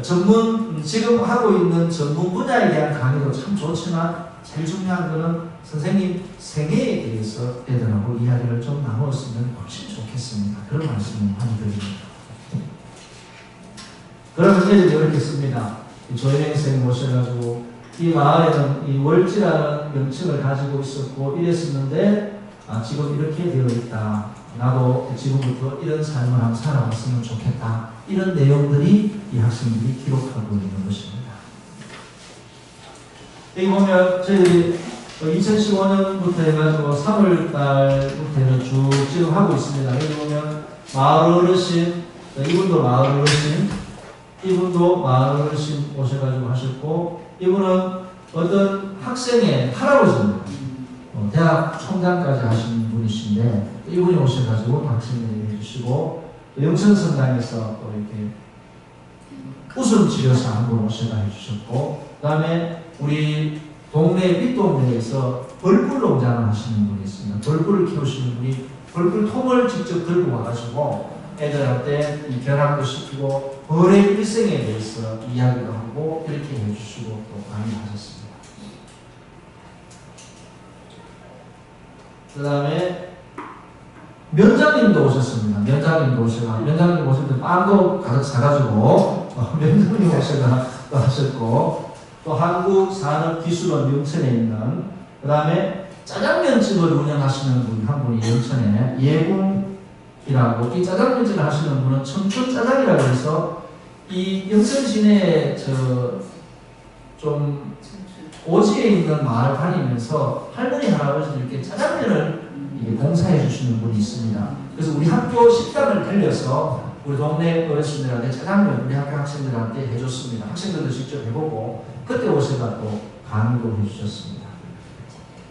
지금 하고 있는 전문 분야에 대한 강의도 참 좋지만 제일 중요한 거는 선생님 생애에 대해서 애들하고 이야기를 좀 나누었으면 훨씬 좋겠습니다. 그런 말씀을 많이 드립니다. 그러면 애들이 이렇게 씁니다. 조현행 선생님 모셔가지고 이 마을에는 이 월지라는 명칭을 가지고 있었고 이랬었는데 지금 이렇게 되어 있다. 나도 지금부터 이런 삶을 한번 살아봤으면 좋겠다. 이런 내용들이 이 학생들이 기록하고 있는 것입니다. 여기 보면 저희들이 2015년부터 해가지고 3월달부터 쭉 지금 하고 있습니다. 여기 보면 마을 어르신, 이분도 마을 어르신, 이분도 마을 어르신 오셔가지고 하셨고, 이분은 어떤 학생의 할아버지입니다. 대학 총장까지 하시는 분이신데, 이분이 오셔가지고 학생들에게 해주시고, 영천성당에서 또 이렇게 웃음치료사 한 분 오셔가 해주셨고, 그 다음에 우리 동네 밑동네에서 벌꿀 농장을 하시는 분이 있습니다. 벌꿀을 키우시는 분이 벌꿀통을 직접 들고 와가지고 애들한테 이 결합도 시키고 벌의 일생에 대해서 이야기도 하고 이렇게 해주시고 또 강의하셨습니다. 그 다음에 면장님도 오셨습니다. 면장님도 오실 때 빵도 가득 사가지고 면장님 오셔가 또 하셨고, 또 한국산업기술원 영천에 있는, 그 다음에 짜장면집을 운영하시는 분 한 분이 영천에 예궁이라고, 이 짜장면집을 하시는 분은 청춘짜장이라고 해서 이 영천 시내에 좀 오지에 있는 마을 다니면서 할머니 할아버지 이렇게 짜장면을 봉사해 주시는 분이 있습니다. 그래서 우리 학교 식당을 빌려서 우리 동네 어르신들한테 짜장면 우리 학교 학생들한테 해줬습니다. 학생들도 직접 해보고 그때 오셔가 또 강의도 해주셨습니다.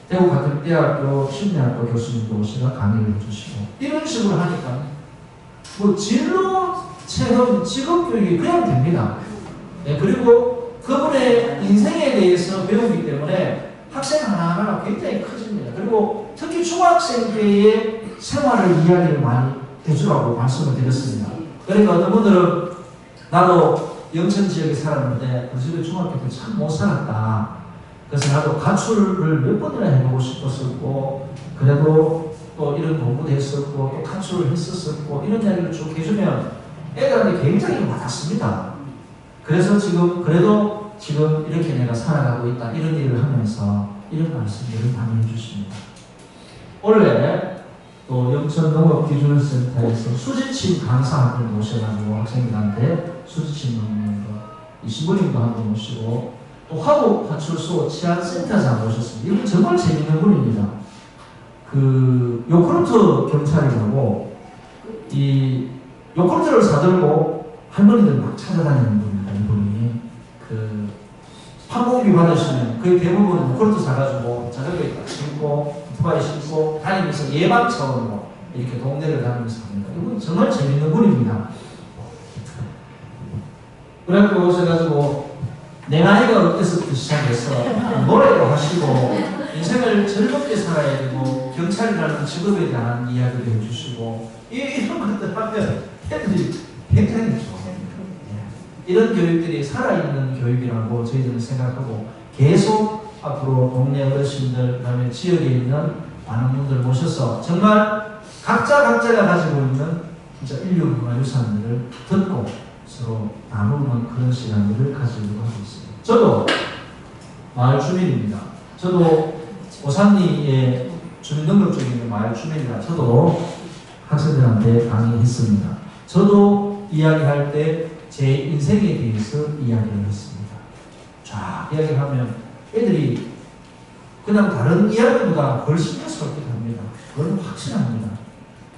대구가톨릭대학교 심리학과 교수님도 오셔가 강의를 해주시고, 이런 식으로 하니까 뭐 진로 체험 직업교육이 그냥 됩니다. 네, 그리고 그분의 인생에 대해서 배우기 때문에 학생 하나하나가 굉장히 커집니다. 그리고 특히 중학생 때의 생활을 이야기를 많이 해주라고 말씀을 드렸습니다. 그러니까 어떤 분들은 나도 영천 지역에 살았는데 그 집에 중학교 때 참 못 살았다. 그래서 나도 가출을 몇 번이나 해보고 싶었었고, 그래도 또 이런 공부도 했었고 또 가출을 했었었고 이런 이야기를 쭉 해주면 애들한테 굉장히 와닿습니다. 그래서 그래도 지금 이렇게 내가 살아가고 있다, 이런 일을 하면서 이런 말씀들을 많이 해주십니다. 원래 또 영천농업기술센터에서 수지침 강사 한 분 모셔가지고 학생들한테 수지침 먹는 거, 이 신부님도 한 분 모시고, 또 화북파출소 치안센터장 모셨습니다. 이분 정말 재밌는 분입니다. 요크루트 경찰이라고, 이 요크루트를 사들고 할머니들 막 찾아다니는 분입니다. 이분이 판공비 받으시면 거의 대부분 요크루트 사가지고 자전거에 딱 신고 오토바이 신고 다니면서 예방 차원으로 이렇게 동네를 다니면서 합니다. 이분 정말 재밌는 분입니다. 그래갖고 오셔가지고 내 나이가 어때서부터 시작해서 노래도 하시고 인생을 즐겁게 살아야 되고 경찰이라는 직업에 대한 이야기도 해주시고 이런 것들 하면 애들이 굉장히 좋아합니다. 이런 교육들이 살아있는 교육이라고 저희들은 생각하고 계속 앞으로 동네 어르신들, 그 다음에 지역에 있는 많은 분들 모셔서 정말 각자가 가지고 있는 진짜 인류 문화유산들을 듣고 서로 나누는 그런 시간들을 가지려고 하고 있습니다. 저도 마을 주민입니다. 저도 오산리의 주민등록증에 있는 마을 주민이라 저도 학생들한테 강의했습니다. 저도 이야기할 때 제 인생에 대해서 이야기를 했습니다. 쫙 이야기를 하면 애들이 그냥 다른 이야기보다 훨씬 더 설득합니다. 그건 확실합니다.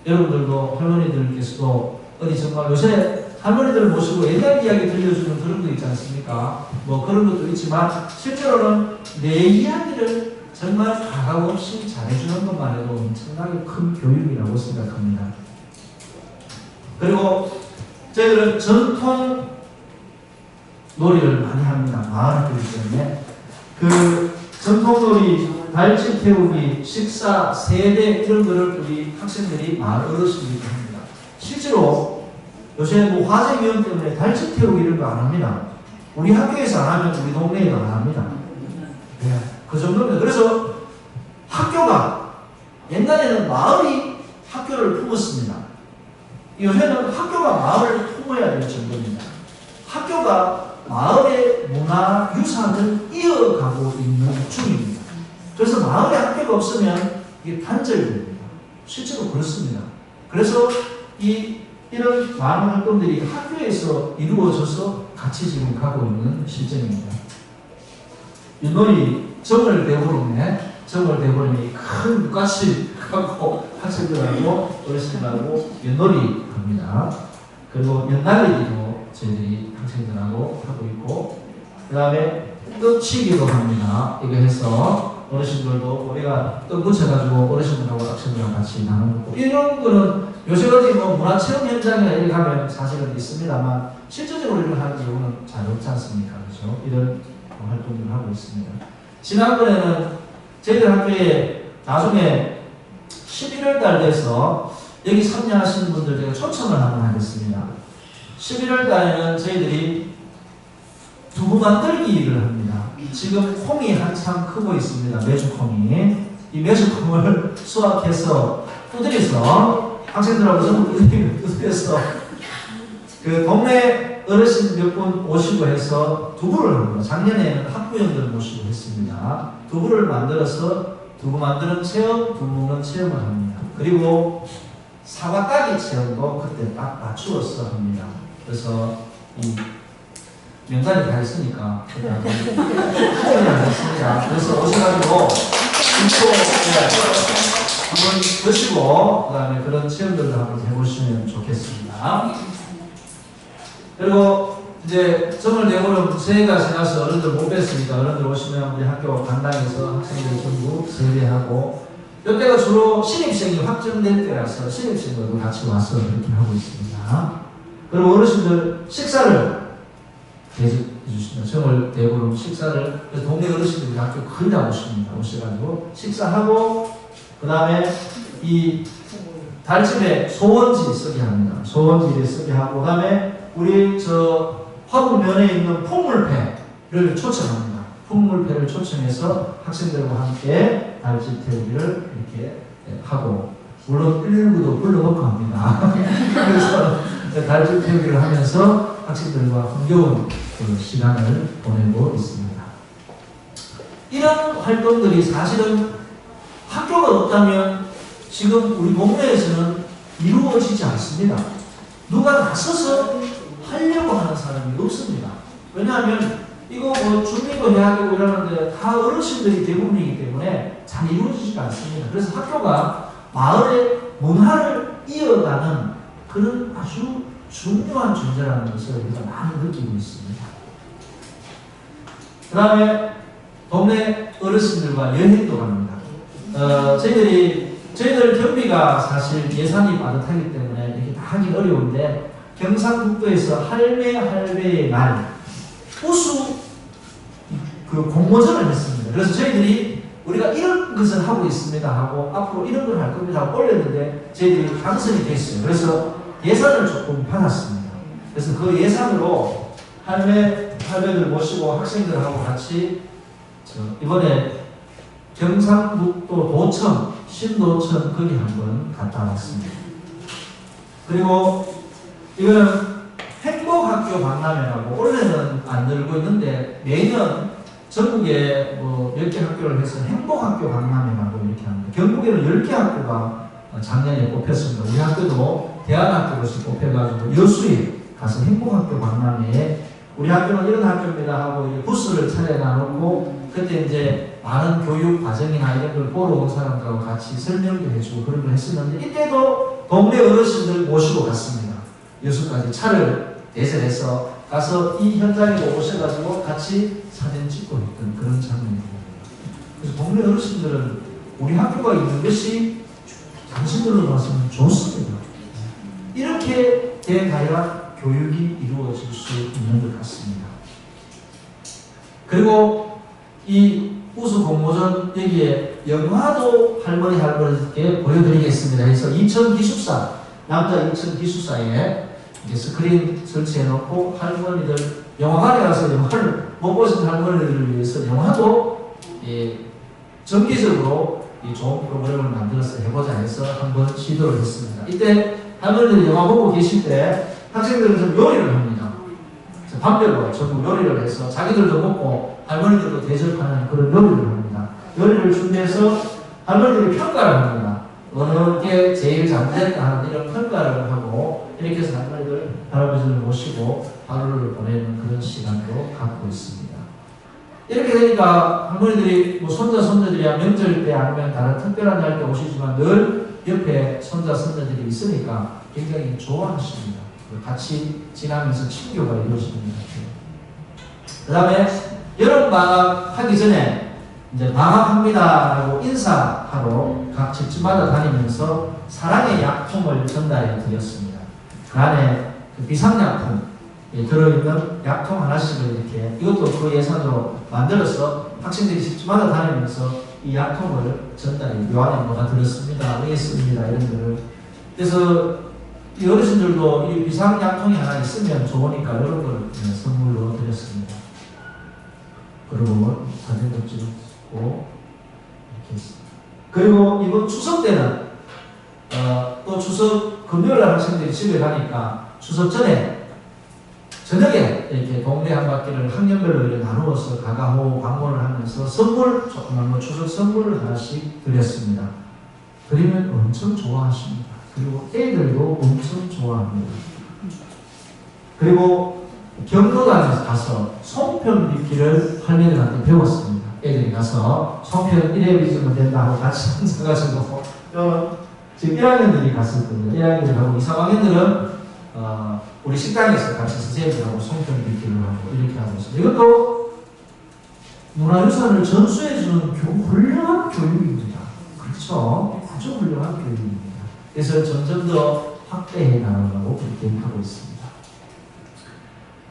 여러분들도 할머니들께서도 어디 정말 요새 할머니들 모시고 옛날 이야기 들려주는 그런 거 있지 않습니까? 뭐 그런 것도 있지만 실제로는 내 이야기를 정말 가감 없이 잘해주는 것만 해도 엄청나게 큰 교육이라고 생각합니다. 그리고 저희들은 전통 놀이를 많이 합니다. 마을 학교이기 때문에 전통놀이, 달집 태우기, 식사, 세대 이런 거를 우리 학생들이 마을 어르신들이 합니다. 실제로 요새 뭐 화재 위험 때문에 달집 태우기 이런 거 안 합니다. 우리 학교에서 안 하면 우리 동네에도 안 합니다. 네. 그 그 정도입니다. 그래서 학교가 옛날에는 마을이 학교를 품었습니다. 요새는 학교가 마을을 품어야 될 정도입니다. 학교가 마을의 문화 유산을 이어가고 있는 중입니다. 그래서 마을에 학교가 없으면 이게 단절됩니다. 실제로 그렇습니다. 그래서 이런 많은 활동들이 학교에서 이루어져서 같이 지금 가고 있는 실정입니다. 윷놀이 정월대보름에 큰 물같이 하고 학생들하고 어르신들하고 윷놀이 합니다. 그리고 연날리기도 저희들이 학생들하고 하고 있고, 그 다음에 떡치기도 합니다. 이거 해서 어르신들도 우리가 떡 묻혀가지고 어르신들하고 학생들하고 같이 나누고, 이런 거는 요새까지 뭐 문화체험 현장에 이렇게 가면 사실은 있습니다만 실질적으로 이런 하는 경우는 잘 없지 않습니까? 그렇죠? 이런 활동들을 하고 있습니다. 지난번에는 저희들 학교에 나중에 11월 달 돼서 여기 참여하시는 분들 제가 초청을 한번 하겠습니다. 11월 달에는 저희들이 두부 만들기를 합니다. 지금 콩이 한참 크고 있습니다. 메주콩이. 이 메주콩을 수확해서 두드려서 학생들하고 전부 두드려서 그 동네 어르신 몇 분 오시고 해서 두부를 합니다. 작년에는 학부형들 모시고 했습니다. 두부를 만들어서 두부 만드는 체험, 두부 먹는 체험을 합니다. 그리고 사과 따기 체험도 그때 딱 맞추어서 합니다. 그래서 이 명단이 다 있으니까 후원이 안 됐습니다. 그래서 오셔가지고 한번 드시고 그 다음에 그런 체험들도 한번 해보시면 좋겠습니다. 그리고 이제 정월대보름 새해가 지나서 어른들 못 뵀으니까 어른들 오시면 우리 학교 강당에서 학생들 전부 세배하고, 이때가 주로 신입생이 확정될 때라서 신입생들도 같이 와서 이렇게 하고 있습니다. 그리고 어르신들 식사를 대접해 주십니다. 정월대보름 식사를 동네 어르신들이 학교 거의 다 오십니다. 오셔가지고 식사하고, 그 다음에 이 달집에 소원지 쓰게 합니다. 소원지를 쓰게 하고, 그 다음에 우리 저 화북면에 있는 풍물패를 초청합니다. 풍물패를 초청해서 학생들과 함께 달집 태우기를 이렇게 하고, 물론 119도 불러놓고 합니다. 그래서 달집 태우기를 하면서 학생들과 흥겨운 그 시간을 보내고 있습니다. 이런 활동들이 사실은 학교가 없다면 지금 우리 동네에서는 이루어지지 않습니다. 누가 나서서 하려고 하는 사람이 없습니다. 왜냐하면 이거 뭐 준비도 해야 되고 이러는데 다 어르신들이 대부분이기 때문에 잘 이루어지지 않습니다. 그래서 학교가 마을의 문화를 이어가는 그런 아주 중요한 존재라는 것을 우리가 많이 느끼고 있습니다. 그 다음에 동네 어르신들과 여행도 갑니다. 저희들 경비가 사실 예산이 빠듯하기 때문에 이렇게 다 하기 어려운데, 경상북도에서 할매의 날 우수 그 공모전을 했습니다. 그래서 저희들이 우리가 이런 것을 하고 있습니다 하고 앞으로 이런 걸 할 겁니다 하고 올렸는데 저희들이 당선이 됐어요. 그래서 예산을 조금 받았습니다. 그래서 그 예산으로 할매들 모시고 학생들하고 같이 이번에 경상북도 도청, 신도청 거기 한번 갔다 왔습니다. 그리고 이거는 행복학교 박람회라고 올해는 안 열고 있는데 매년 전국에 뭐 몇 개 학교를 해서 행복학교 박람회라고 이렇게 합니다. 경북에는 10개 학교가 작년에 뽑혔습니다. 우리 학교도 대안학교로서 뽑혀가지고 여수에 가서 행복학교 박람회에 우리 학교는 이런 학교입니다 하고 부스를 차려놔놓고 그때 이제 많은 교육 과정이나 이런 걸 보러 온 사람들하고 같이 설명도 해주고 그런 걸 했었는데, 이때도 동네 어르신들 모시고 갔습니다. 여수까지 차를 대절해서 가서 이 현장에 오셔가지고 같이 사진 찍고 있던 그런 장면입니다. 그래서 동네 어르신들은 우리 학교가 있는 것이 당신들로서는 좋습니다. 이렇게 대다양한 교육이 이루어질 수 있는 것 같습니다. 그리고 이 우수 공모전 여기에 영화도 할머니께 보여드리겠습니다. 그래서 인천기숙사, 남자 인천기숙사에 스크린 설치해놓고 할머니들 영화관에 가서 영화를 못 보신 할머니들을 위해서 영화도 정기적으로 이 좋은 프로그램을 만들어서 해보자 해서 한번 시도를 했습니다. 이때 할머니들이 영화 보고 계실 때 학생들은 좀 요리를 합니다. 밤별로 전부 요리를 해서 자기들도 먹고 할머니들도 대접하는 그런 요리를 합니다. 요리를 준비해서 할머니들이 평가를 합니다. 어느 게 제일 잘 됐다 하는 이런 평가를 하고 이렇게 해서 할아버지를 모시고 하루를 보내는 그런 시간도 갖고 있습니다. 이렇게 되니까 할머니들이 뭐 손자 손녀들이야 명절 때 아니면 다른 특별한 날 때 오시지만 늘 옆에 손자 손녀들이 있으니까 굉장히 좋아하십니다. 같이 지나면서 친교가 이루어집니다. 그 다음에 여름 방학 하기 전에 이제 방학합니다라고 인사하러 각 집집마다 다니면서 사랑의 약통을 전달해 드렸습니다. 그 안에 그 비상약품 들어있는 약통 하나씩을 이렇게 이것도 그 예산으로 만들어서 학생들이 집집마다 다니면서 이 약통을 전달해 요 안에 뭐가 들었습니다, 의했습니다 이런 거를 그래서 이 어르신들도 이 비상약통이 하나 있으면 좋으니까 이런 걸 선물로 드렸습니다. 그리고 사진도 찍고 이렇게 했습니다. 그리고 이번 추석 때는 또 추석 금요일날 학생들이 집에 가니까 추석 전에 저녁에 이렇게 동네 한 바퀴를 학년별로 이렇게 나누어서 가가호 방문을 하면서 선물 조그만 뭐 추석 선물을 하나씩 드렸습니다. 그러면 엄청 좋아하십니다. 그리고 애들도 엄청 좋아합니다. 그리고 경로당에 가서 송편 빚기를 할머니들한테 배웠습니다. 애들이 가서 송편 1회 빚으면 된다고 같이 앉아가지고 지금 1학년들이 갔었거든요. 1학년들하고 2, 3학년들은 우리 식당에서 같이 선생님들하고 송편 빚기를 하고 이렇게 하고 있습니다. 이것도 문화유산을 전수해주는 훌륭한 교육입니다. 그렇죠? 아주 훌륭한 교육입니다. 그래서 점점 더 확대해 나가려고 그렇게 하고 있습니다.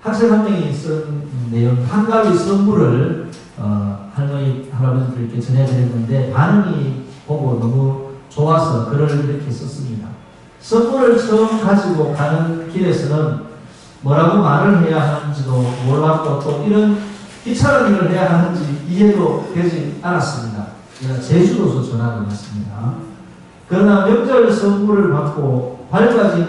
학생 한 명이 쓴 내용, 한 가위 선물을 할머니, 할아버지들께 전해드렸는데 반응이 보고 너무 좋아서 글을 이렇게 썼습니다. 선물을 처음 가지고 가는 길에서는 뭐라고 말을 해야 하는지도 몰랐고 또 이런 귀찮은 일을 해야 하는지 이해도 되지 않았습니다. 제가 제주도서 전화를 했습니다. 그러나 명절 선물을 받고 밝아진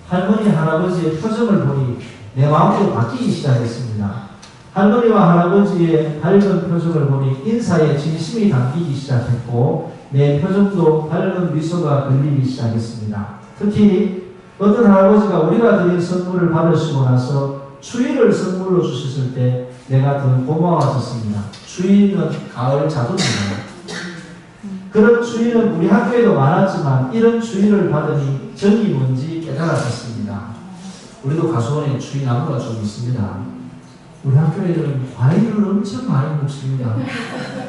할머니, 할아버지의 표정을 보니 내 마음도 바뀌기 시작했습니다. 할머니와 할아버지의 밝은 표정을 보니 인사에 진심이 담기기 시작했고 내 표정도 밝은 미소가 걸리기 시작했습니다. 특히 어떤 할아버지가 우리가 드린 선물을 받으시고 나서 추위를 선물로 주셨을 때 내가 더 고마워졌습니다. 추위는 가을 자동입니다. 그런 추위는 우리 학교에도 많았지만 이런 추위를 받으니 정이 뭔지 깨달았습니다. 우리도 가수원에 추위 나무가 좀 있습니다. 우리 학교에는 과일을 엄청 많이 먹습니다.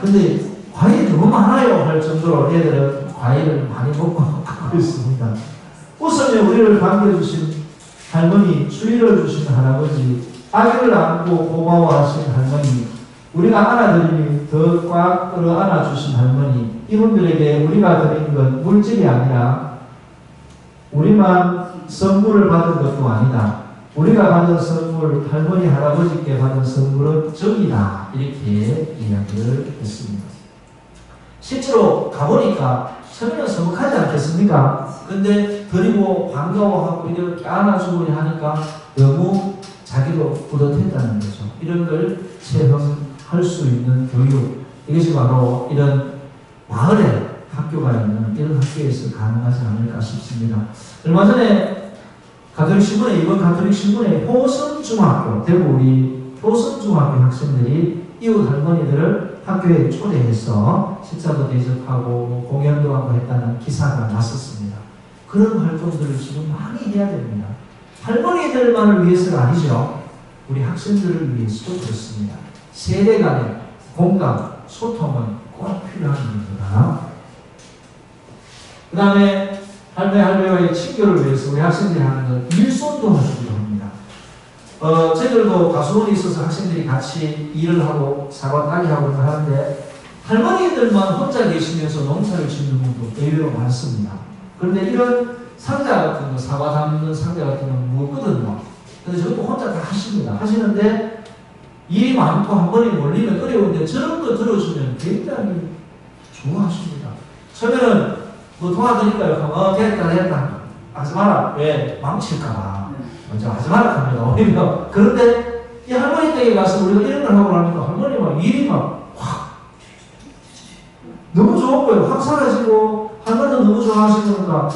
근데 과일이 너무 많아요 할 정도로 애들은 과일을 많이 먹고 가고 있습니다. 웃으며 우리를 반겨주신 할머니, 추위를 주신 할아버지, 아기를 안고 고마워하신 할머니, 우리가 안아드리니 더 꽉 끌어 안아주신 할머니, 이분들에게 우리가 드린 건 물질이 아니라 우리만 선물을 받은 것도 아니다. 우리가 받은 선물, 할머니, 할아버지께 받은 선물은 정이다. 이렇게 이야기를 했습니다. 실제로 가보니까 처음에는 서먹하지 않겠습니까? 근데 드리고 반가워하고 이렇게 안아주고 하니까 너무 자기도 뿌듯했다는 거죠. 이런 걸 체험할 수 있는 교육, 이것이 바로 이런 마을에 학교가 있는 이런 학교에서 가능하지 않을까 싶습니다. 얼마 전에 가톨릭신문에, 이번 가톨릭신문에 효성중학교, 대구 우리 효성중학교 학생들이 이웃 할머니들을 학교에 초대해서 식사도 대접하고 공연도 하고 했다는 기사가 났었습니다. 그런 활동들을 지금 많이 해야 됩니다. 할머니들만을 위해서가 아니죠. 우리 학생들을 위해서도 그렇습니다. 세대 간의 공감, 소통은 꼭 필요한 일입니다. 그 다음에 할머니와의 친교를 위해서 우리 학생들이 하는 건 일손도 하기도 합니다. 저희들도 가수원에 있어서 학생들이 같이 일을 하고 사과 따기 하고 하는데 할머니들만 혼자 계시면서 농사를 짓는 분도 의외로 많습니다. 그런데 이런 상자 같은 거, 사과 담는 상자 같은 건 무겁거든요. 그래서 저것도 혼자 다 하십니다. 하시는데 일이 많고 한 번에 몰리면 어려운데 저런 거 들어주면 굉장히 좋아하십니다. 처음에는 뭐 도와드릴까요? 됐다. 하지 마라. 왜? 망칠까봐. 먼저 하지 마라 합니다. 오히려. 그런데 이 할머니 댁에 가서 우리가 이런 걸 하고 나니까 할머니가 일이 막 확 너무 좋은 거예요. 확 사라지고 할머니도 너무 좋아하시니까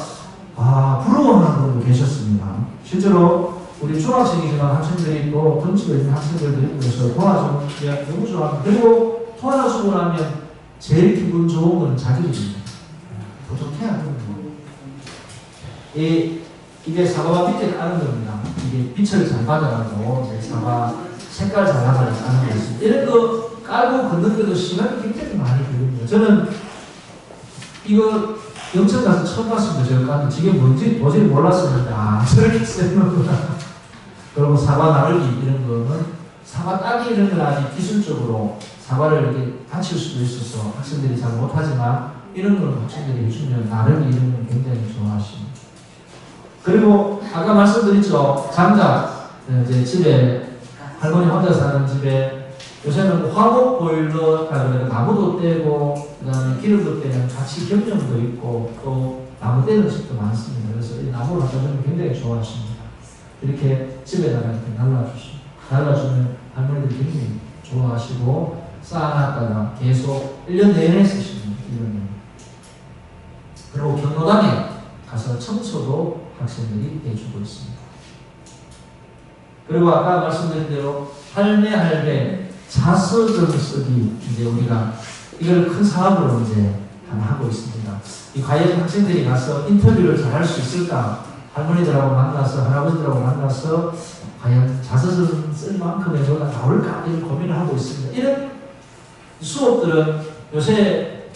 부러워하는 분도 계셨습니다. 실제로 우리 중학생이지만 학생들이 또 덩치가 있는 학생들도 있고 그래서 도와주면 너무 좋아합니다. 그리고 도와주고 나면 제일 기분 좋은 건 자기들입니다. 부족해야 하는 거예요. 이게 사과와 빛을 까는 겁니다. 이게 빛을 잘 받아가지고 사과 색깔 잘 나가는 거 있습니다. 이런 거 깔고 걷는데도 시간이 굉장히 많이 걸립니다. 저는 이거 영천 가서 처음 봤습니다. 제가 까는 이게 뭔지 도저히 몰랐습니다. 저렇게 쓰는구나. 그리고 사과 나르기 이런 거는 사과 따기 이런 건 아직 기술적으로 사과를 이렇게 다칠 수도 있어서 학생들이 잘 못하지만 이런 거는 학생들이 해주면 나르기 이런 건 굉장히 좋아하십니다. 그리고 아까 말씀드렸죠. 장작 이제 집에 할머니 혼자 사는 집에 요새는 화목 보일러가 나무도 떼고 그다음에 기름도 떼는 같이 겸용도 있고 또 나무 떼는 집도 많습니다. 그래서 이 나무를 갖다 주면 굉장히 좋아하십니다. 이렇게 집에다가 이렇게 날라주면 할머니들이 굉장히 좋아하시고 쌓아놨다가 계속 1년 내내 쓰십니다. 1년 내내. 그리고 경로당에 가서 청소도 학생들이 해주고 있습니다. 그리고 아까 말씀드린 대로 할매 자서전 쓰기 이제 우리가 이걸 큰 사업으로 이제 하나 하고 있습니다. 이 과연 학생들이 가서 인터뷰를 잘 할 수 있을까? 할머니들하고 만나서 할아버지들하고 만나서 과연 자서전 쓸 만큼의 뭐가 나올까? 이런 고민을 하고 있습니다. 이런 수업들은 요새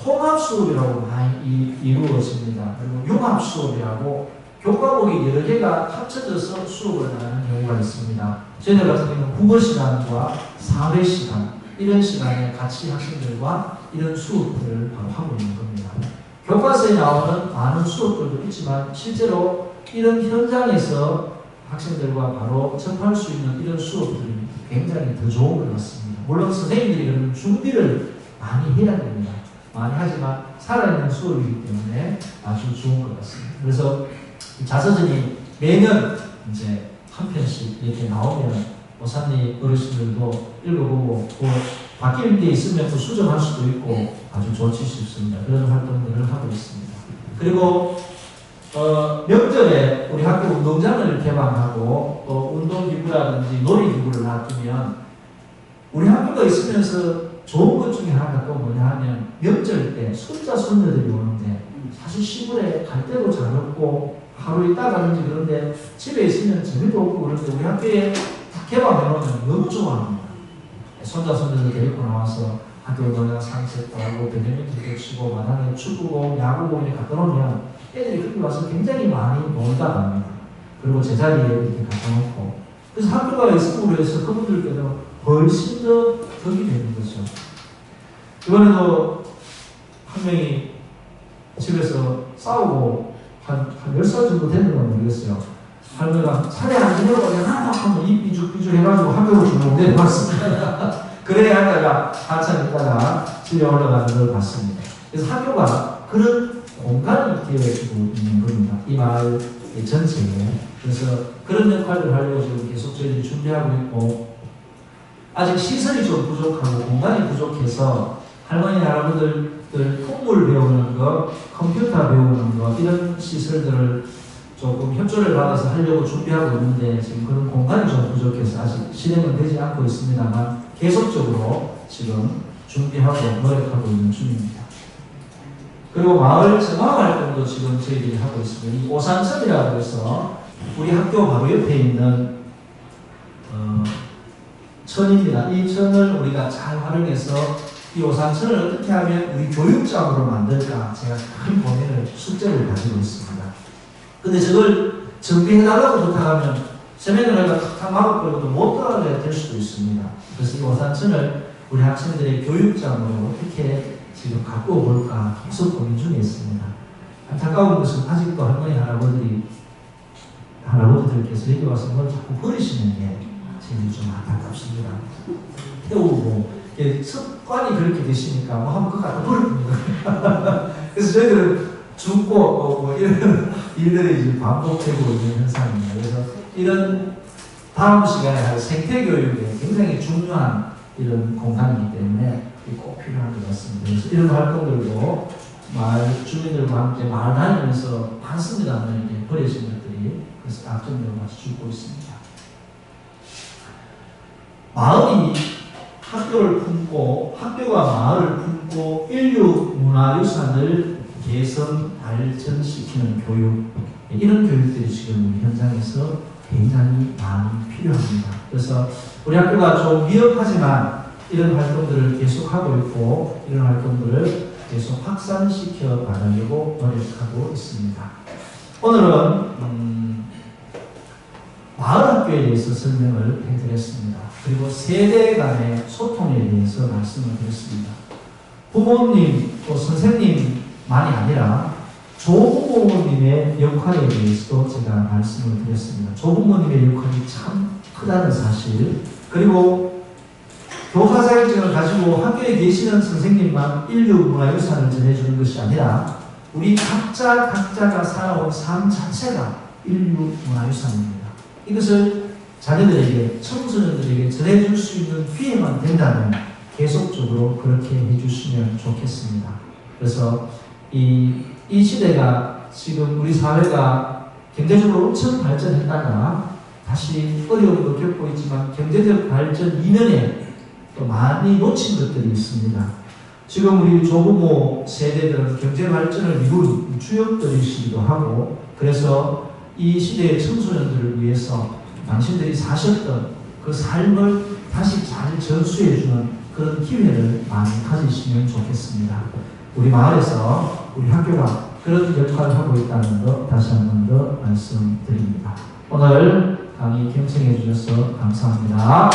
통합 수업이라고 많이 이루어집니다. 그리고 융합 수업이라고 교과목이 여러 개가 합쳐져서 수업을 하는 경우가 있습니다. 저희들 같은 경우는 국어 시간과 사회 시간 이런 시간에 같이 학생들과 이런 수업들을 바로 하고 있는 겁니다. 교과서에 나오는 많은 수업들도 있지만 실제로 이런 현장에서 학생들과 바로 접할 수 있는 이런 수업들이 굉장히 더 좋은 것 같습니다. 물론 선생님들이 그런 준비를 많이 해야 됩니다. 많이 하지만 살아있는 수업이기 때문에 아주 좋은 것 같습니다. 그래서 자서전이 매년 이제 한 편씩 이렇게 나오면 오산리 어르신들도 읽어보고 또 바뀔 게 있으면 또 수정할 수도 있고 아주 좋지 싶습니다. 그런 활동들을 하고 있습니다. 그리고 명절에 우리 학교 운동장을 개방하고 또 운동기구라든지 놀이기구를 놔두면 우리 학교가 있으면서 좋은 것 중에 하나가 또 뭐냐 하면 명절 때 손자 손녀들이 오는데 사실 시골에 갈 때도 잘 없고 하루 있다 가는지 그런데 집에 있으면 재미도 없고 그런데 우리 학교에 개방해놓으면 너무 좋아합니다. 손자 손녀들 데리고 나와서 학교 운동장 산책도 하고 배드민턴도 치고 마당에 축구공, 야구공에 갖다 놓으면 애들이 그렇게 와서 굉장히 많이 놀다 갑니다. 그리고 제자리에 이렇게 갖다 놓고 그래서 학교가 있음으로 해서 그분들께도 훨씬 더 덕이 되는 거죠. 이번에도 한 명이 집에서 싸우고 한 10살 정도 되는 건 모르겠어요. 할머니가 차례 안 지내고 그냥 한번 입 삐죽삐죽 해가지고 학교로 주고 내려왔습니다. 그래 하다가 한참 있다가 집에 올라가는 걸 봤습니다. 그래서 학교가 그런 공간이 되어지고 있는 겁니다. 이 마을 전체에. 그래서 그런 역할을 하려고 지금 계속 저희들이 준비하고 있고 아직 시설이 좀 부족하고 공간이 부족해서 할머니, 할아버지들 풍물 배우는 거, 컴퓨터 배우는 거 이런 시설들을 조금 협조를 받아서 하려고 준비하고 있는데 지금 그런 공간이 좀 부족해서 아직 실행은 되지 않고 있습니다만 계속적으로 지금 준비하고 노력하고 있는 중입니다. 그리고 마을 정화 활동도 지금 저희들이 하고 있습니다. 이 오산천이라고 해서 우리 학교 바로 옆에 있는 천입니다. 이 천을 우리가 잘 활용해서 이 오산천을 어떻게 하면 우리 교육장으로 만들까 제가 큰 고민을 숙제를 가지고 있습니다. 근데 저걸 정비해달라고 부탁하면 세면을 탁 막아버리고도 못 들어가게 될 수도 있습니다. 그래서 이 오산천을 우리 학생들의 교육장으로 어떻게 지금 갖고 볼까 계속 고민 중에 있습니다. 안타까운 것은 아직도 할머니, 할아버지들께서 여기 와서 뭘 자꾸 버리시는 게 제일 좀 안타깝습니다. 태우고 습관이 그렇게 되시니까 뭐 한번 그거 갖다 버립니다. 그래서 저희들은 죽고 뭐 이런 일들이 이제 반복되고 있는 현상입니다. 그래서 이런 다음 시간에 할 생태교육에 굉장히 중요한 이런 공간이기 때문에 꼭 필요한 것 같습니다. 그래서 이런 활동들도 마을 주민들과 함께 마을 다니면서 많습니다만 이렇게 버려진 것들이 그래서 악점으로 같이 죽고 있습니다. 마을이 학교를 품고 학교가 마을을 품고 인류 문화유산을 개선 발전시키는 교육 이런 교육들이 지금 우리 현장에서 굉장히 많이 필요합니다. 그래서 우리 학교가 좀 미흡하지만 이런 활동들을 계속하고 있고 이런 활동들을 계속 확산시켜 나가려고 노력하고 있습니다. 오늘은 마을학교에 대해서 설명을 해드렸습니다. 그리고 세대 간의 소통에 대해서 말씀을 드렸습니다. 부모님 또 선생님만이 아니라 조부모님의 역할에 대해서도 제가 말씀을 드렸습니다. 조부모님의 역할이 참 크다는 사실, 그리고 교사 자격증을 가지고 학교에 계시는 선생님만 인류 문화유산을 전해주는 것이 아니라 우리 각자가 살아온 삶 자체가 인류 문화유산입니다. 이것을 자녀들에게, 청소년들에게 전해줄 수 있는 기회만 된다면 계속적으로 그렇게 해주시면 좋겠습니다. 그래서 이 시대가 지금 우리 사회가 경제적으로 엄청 발전했다가 다시 어려움도 겪고 있지만 경제적 발전 이면에 또 많이 놓친 것들이 있습니다. 지금 우리 조부모 세대들은 경제 발전을 이룬 주역들이시기도 하고, 그래서 이 시대의 청소년들을 위해서 당신들이 사셨던 그 삶을 다시 잘 전수해주는 그런 기회를 많이 가지시면 좋겠습니다. 우리 마을에서 우리 학교가 그런 역할을 하고 있다는 것 다시 한 번 더 말씀드립니다. 오늘 강의 경청해 주셔서 감사합니다.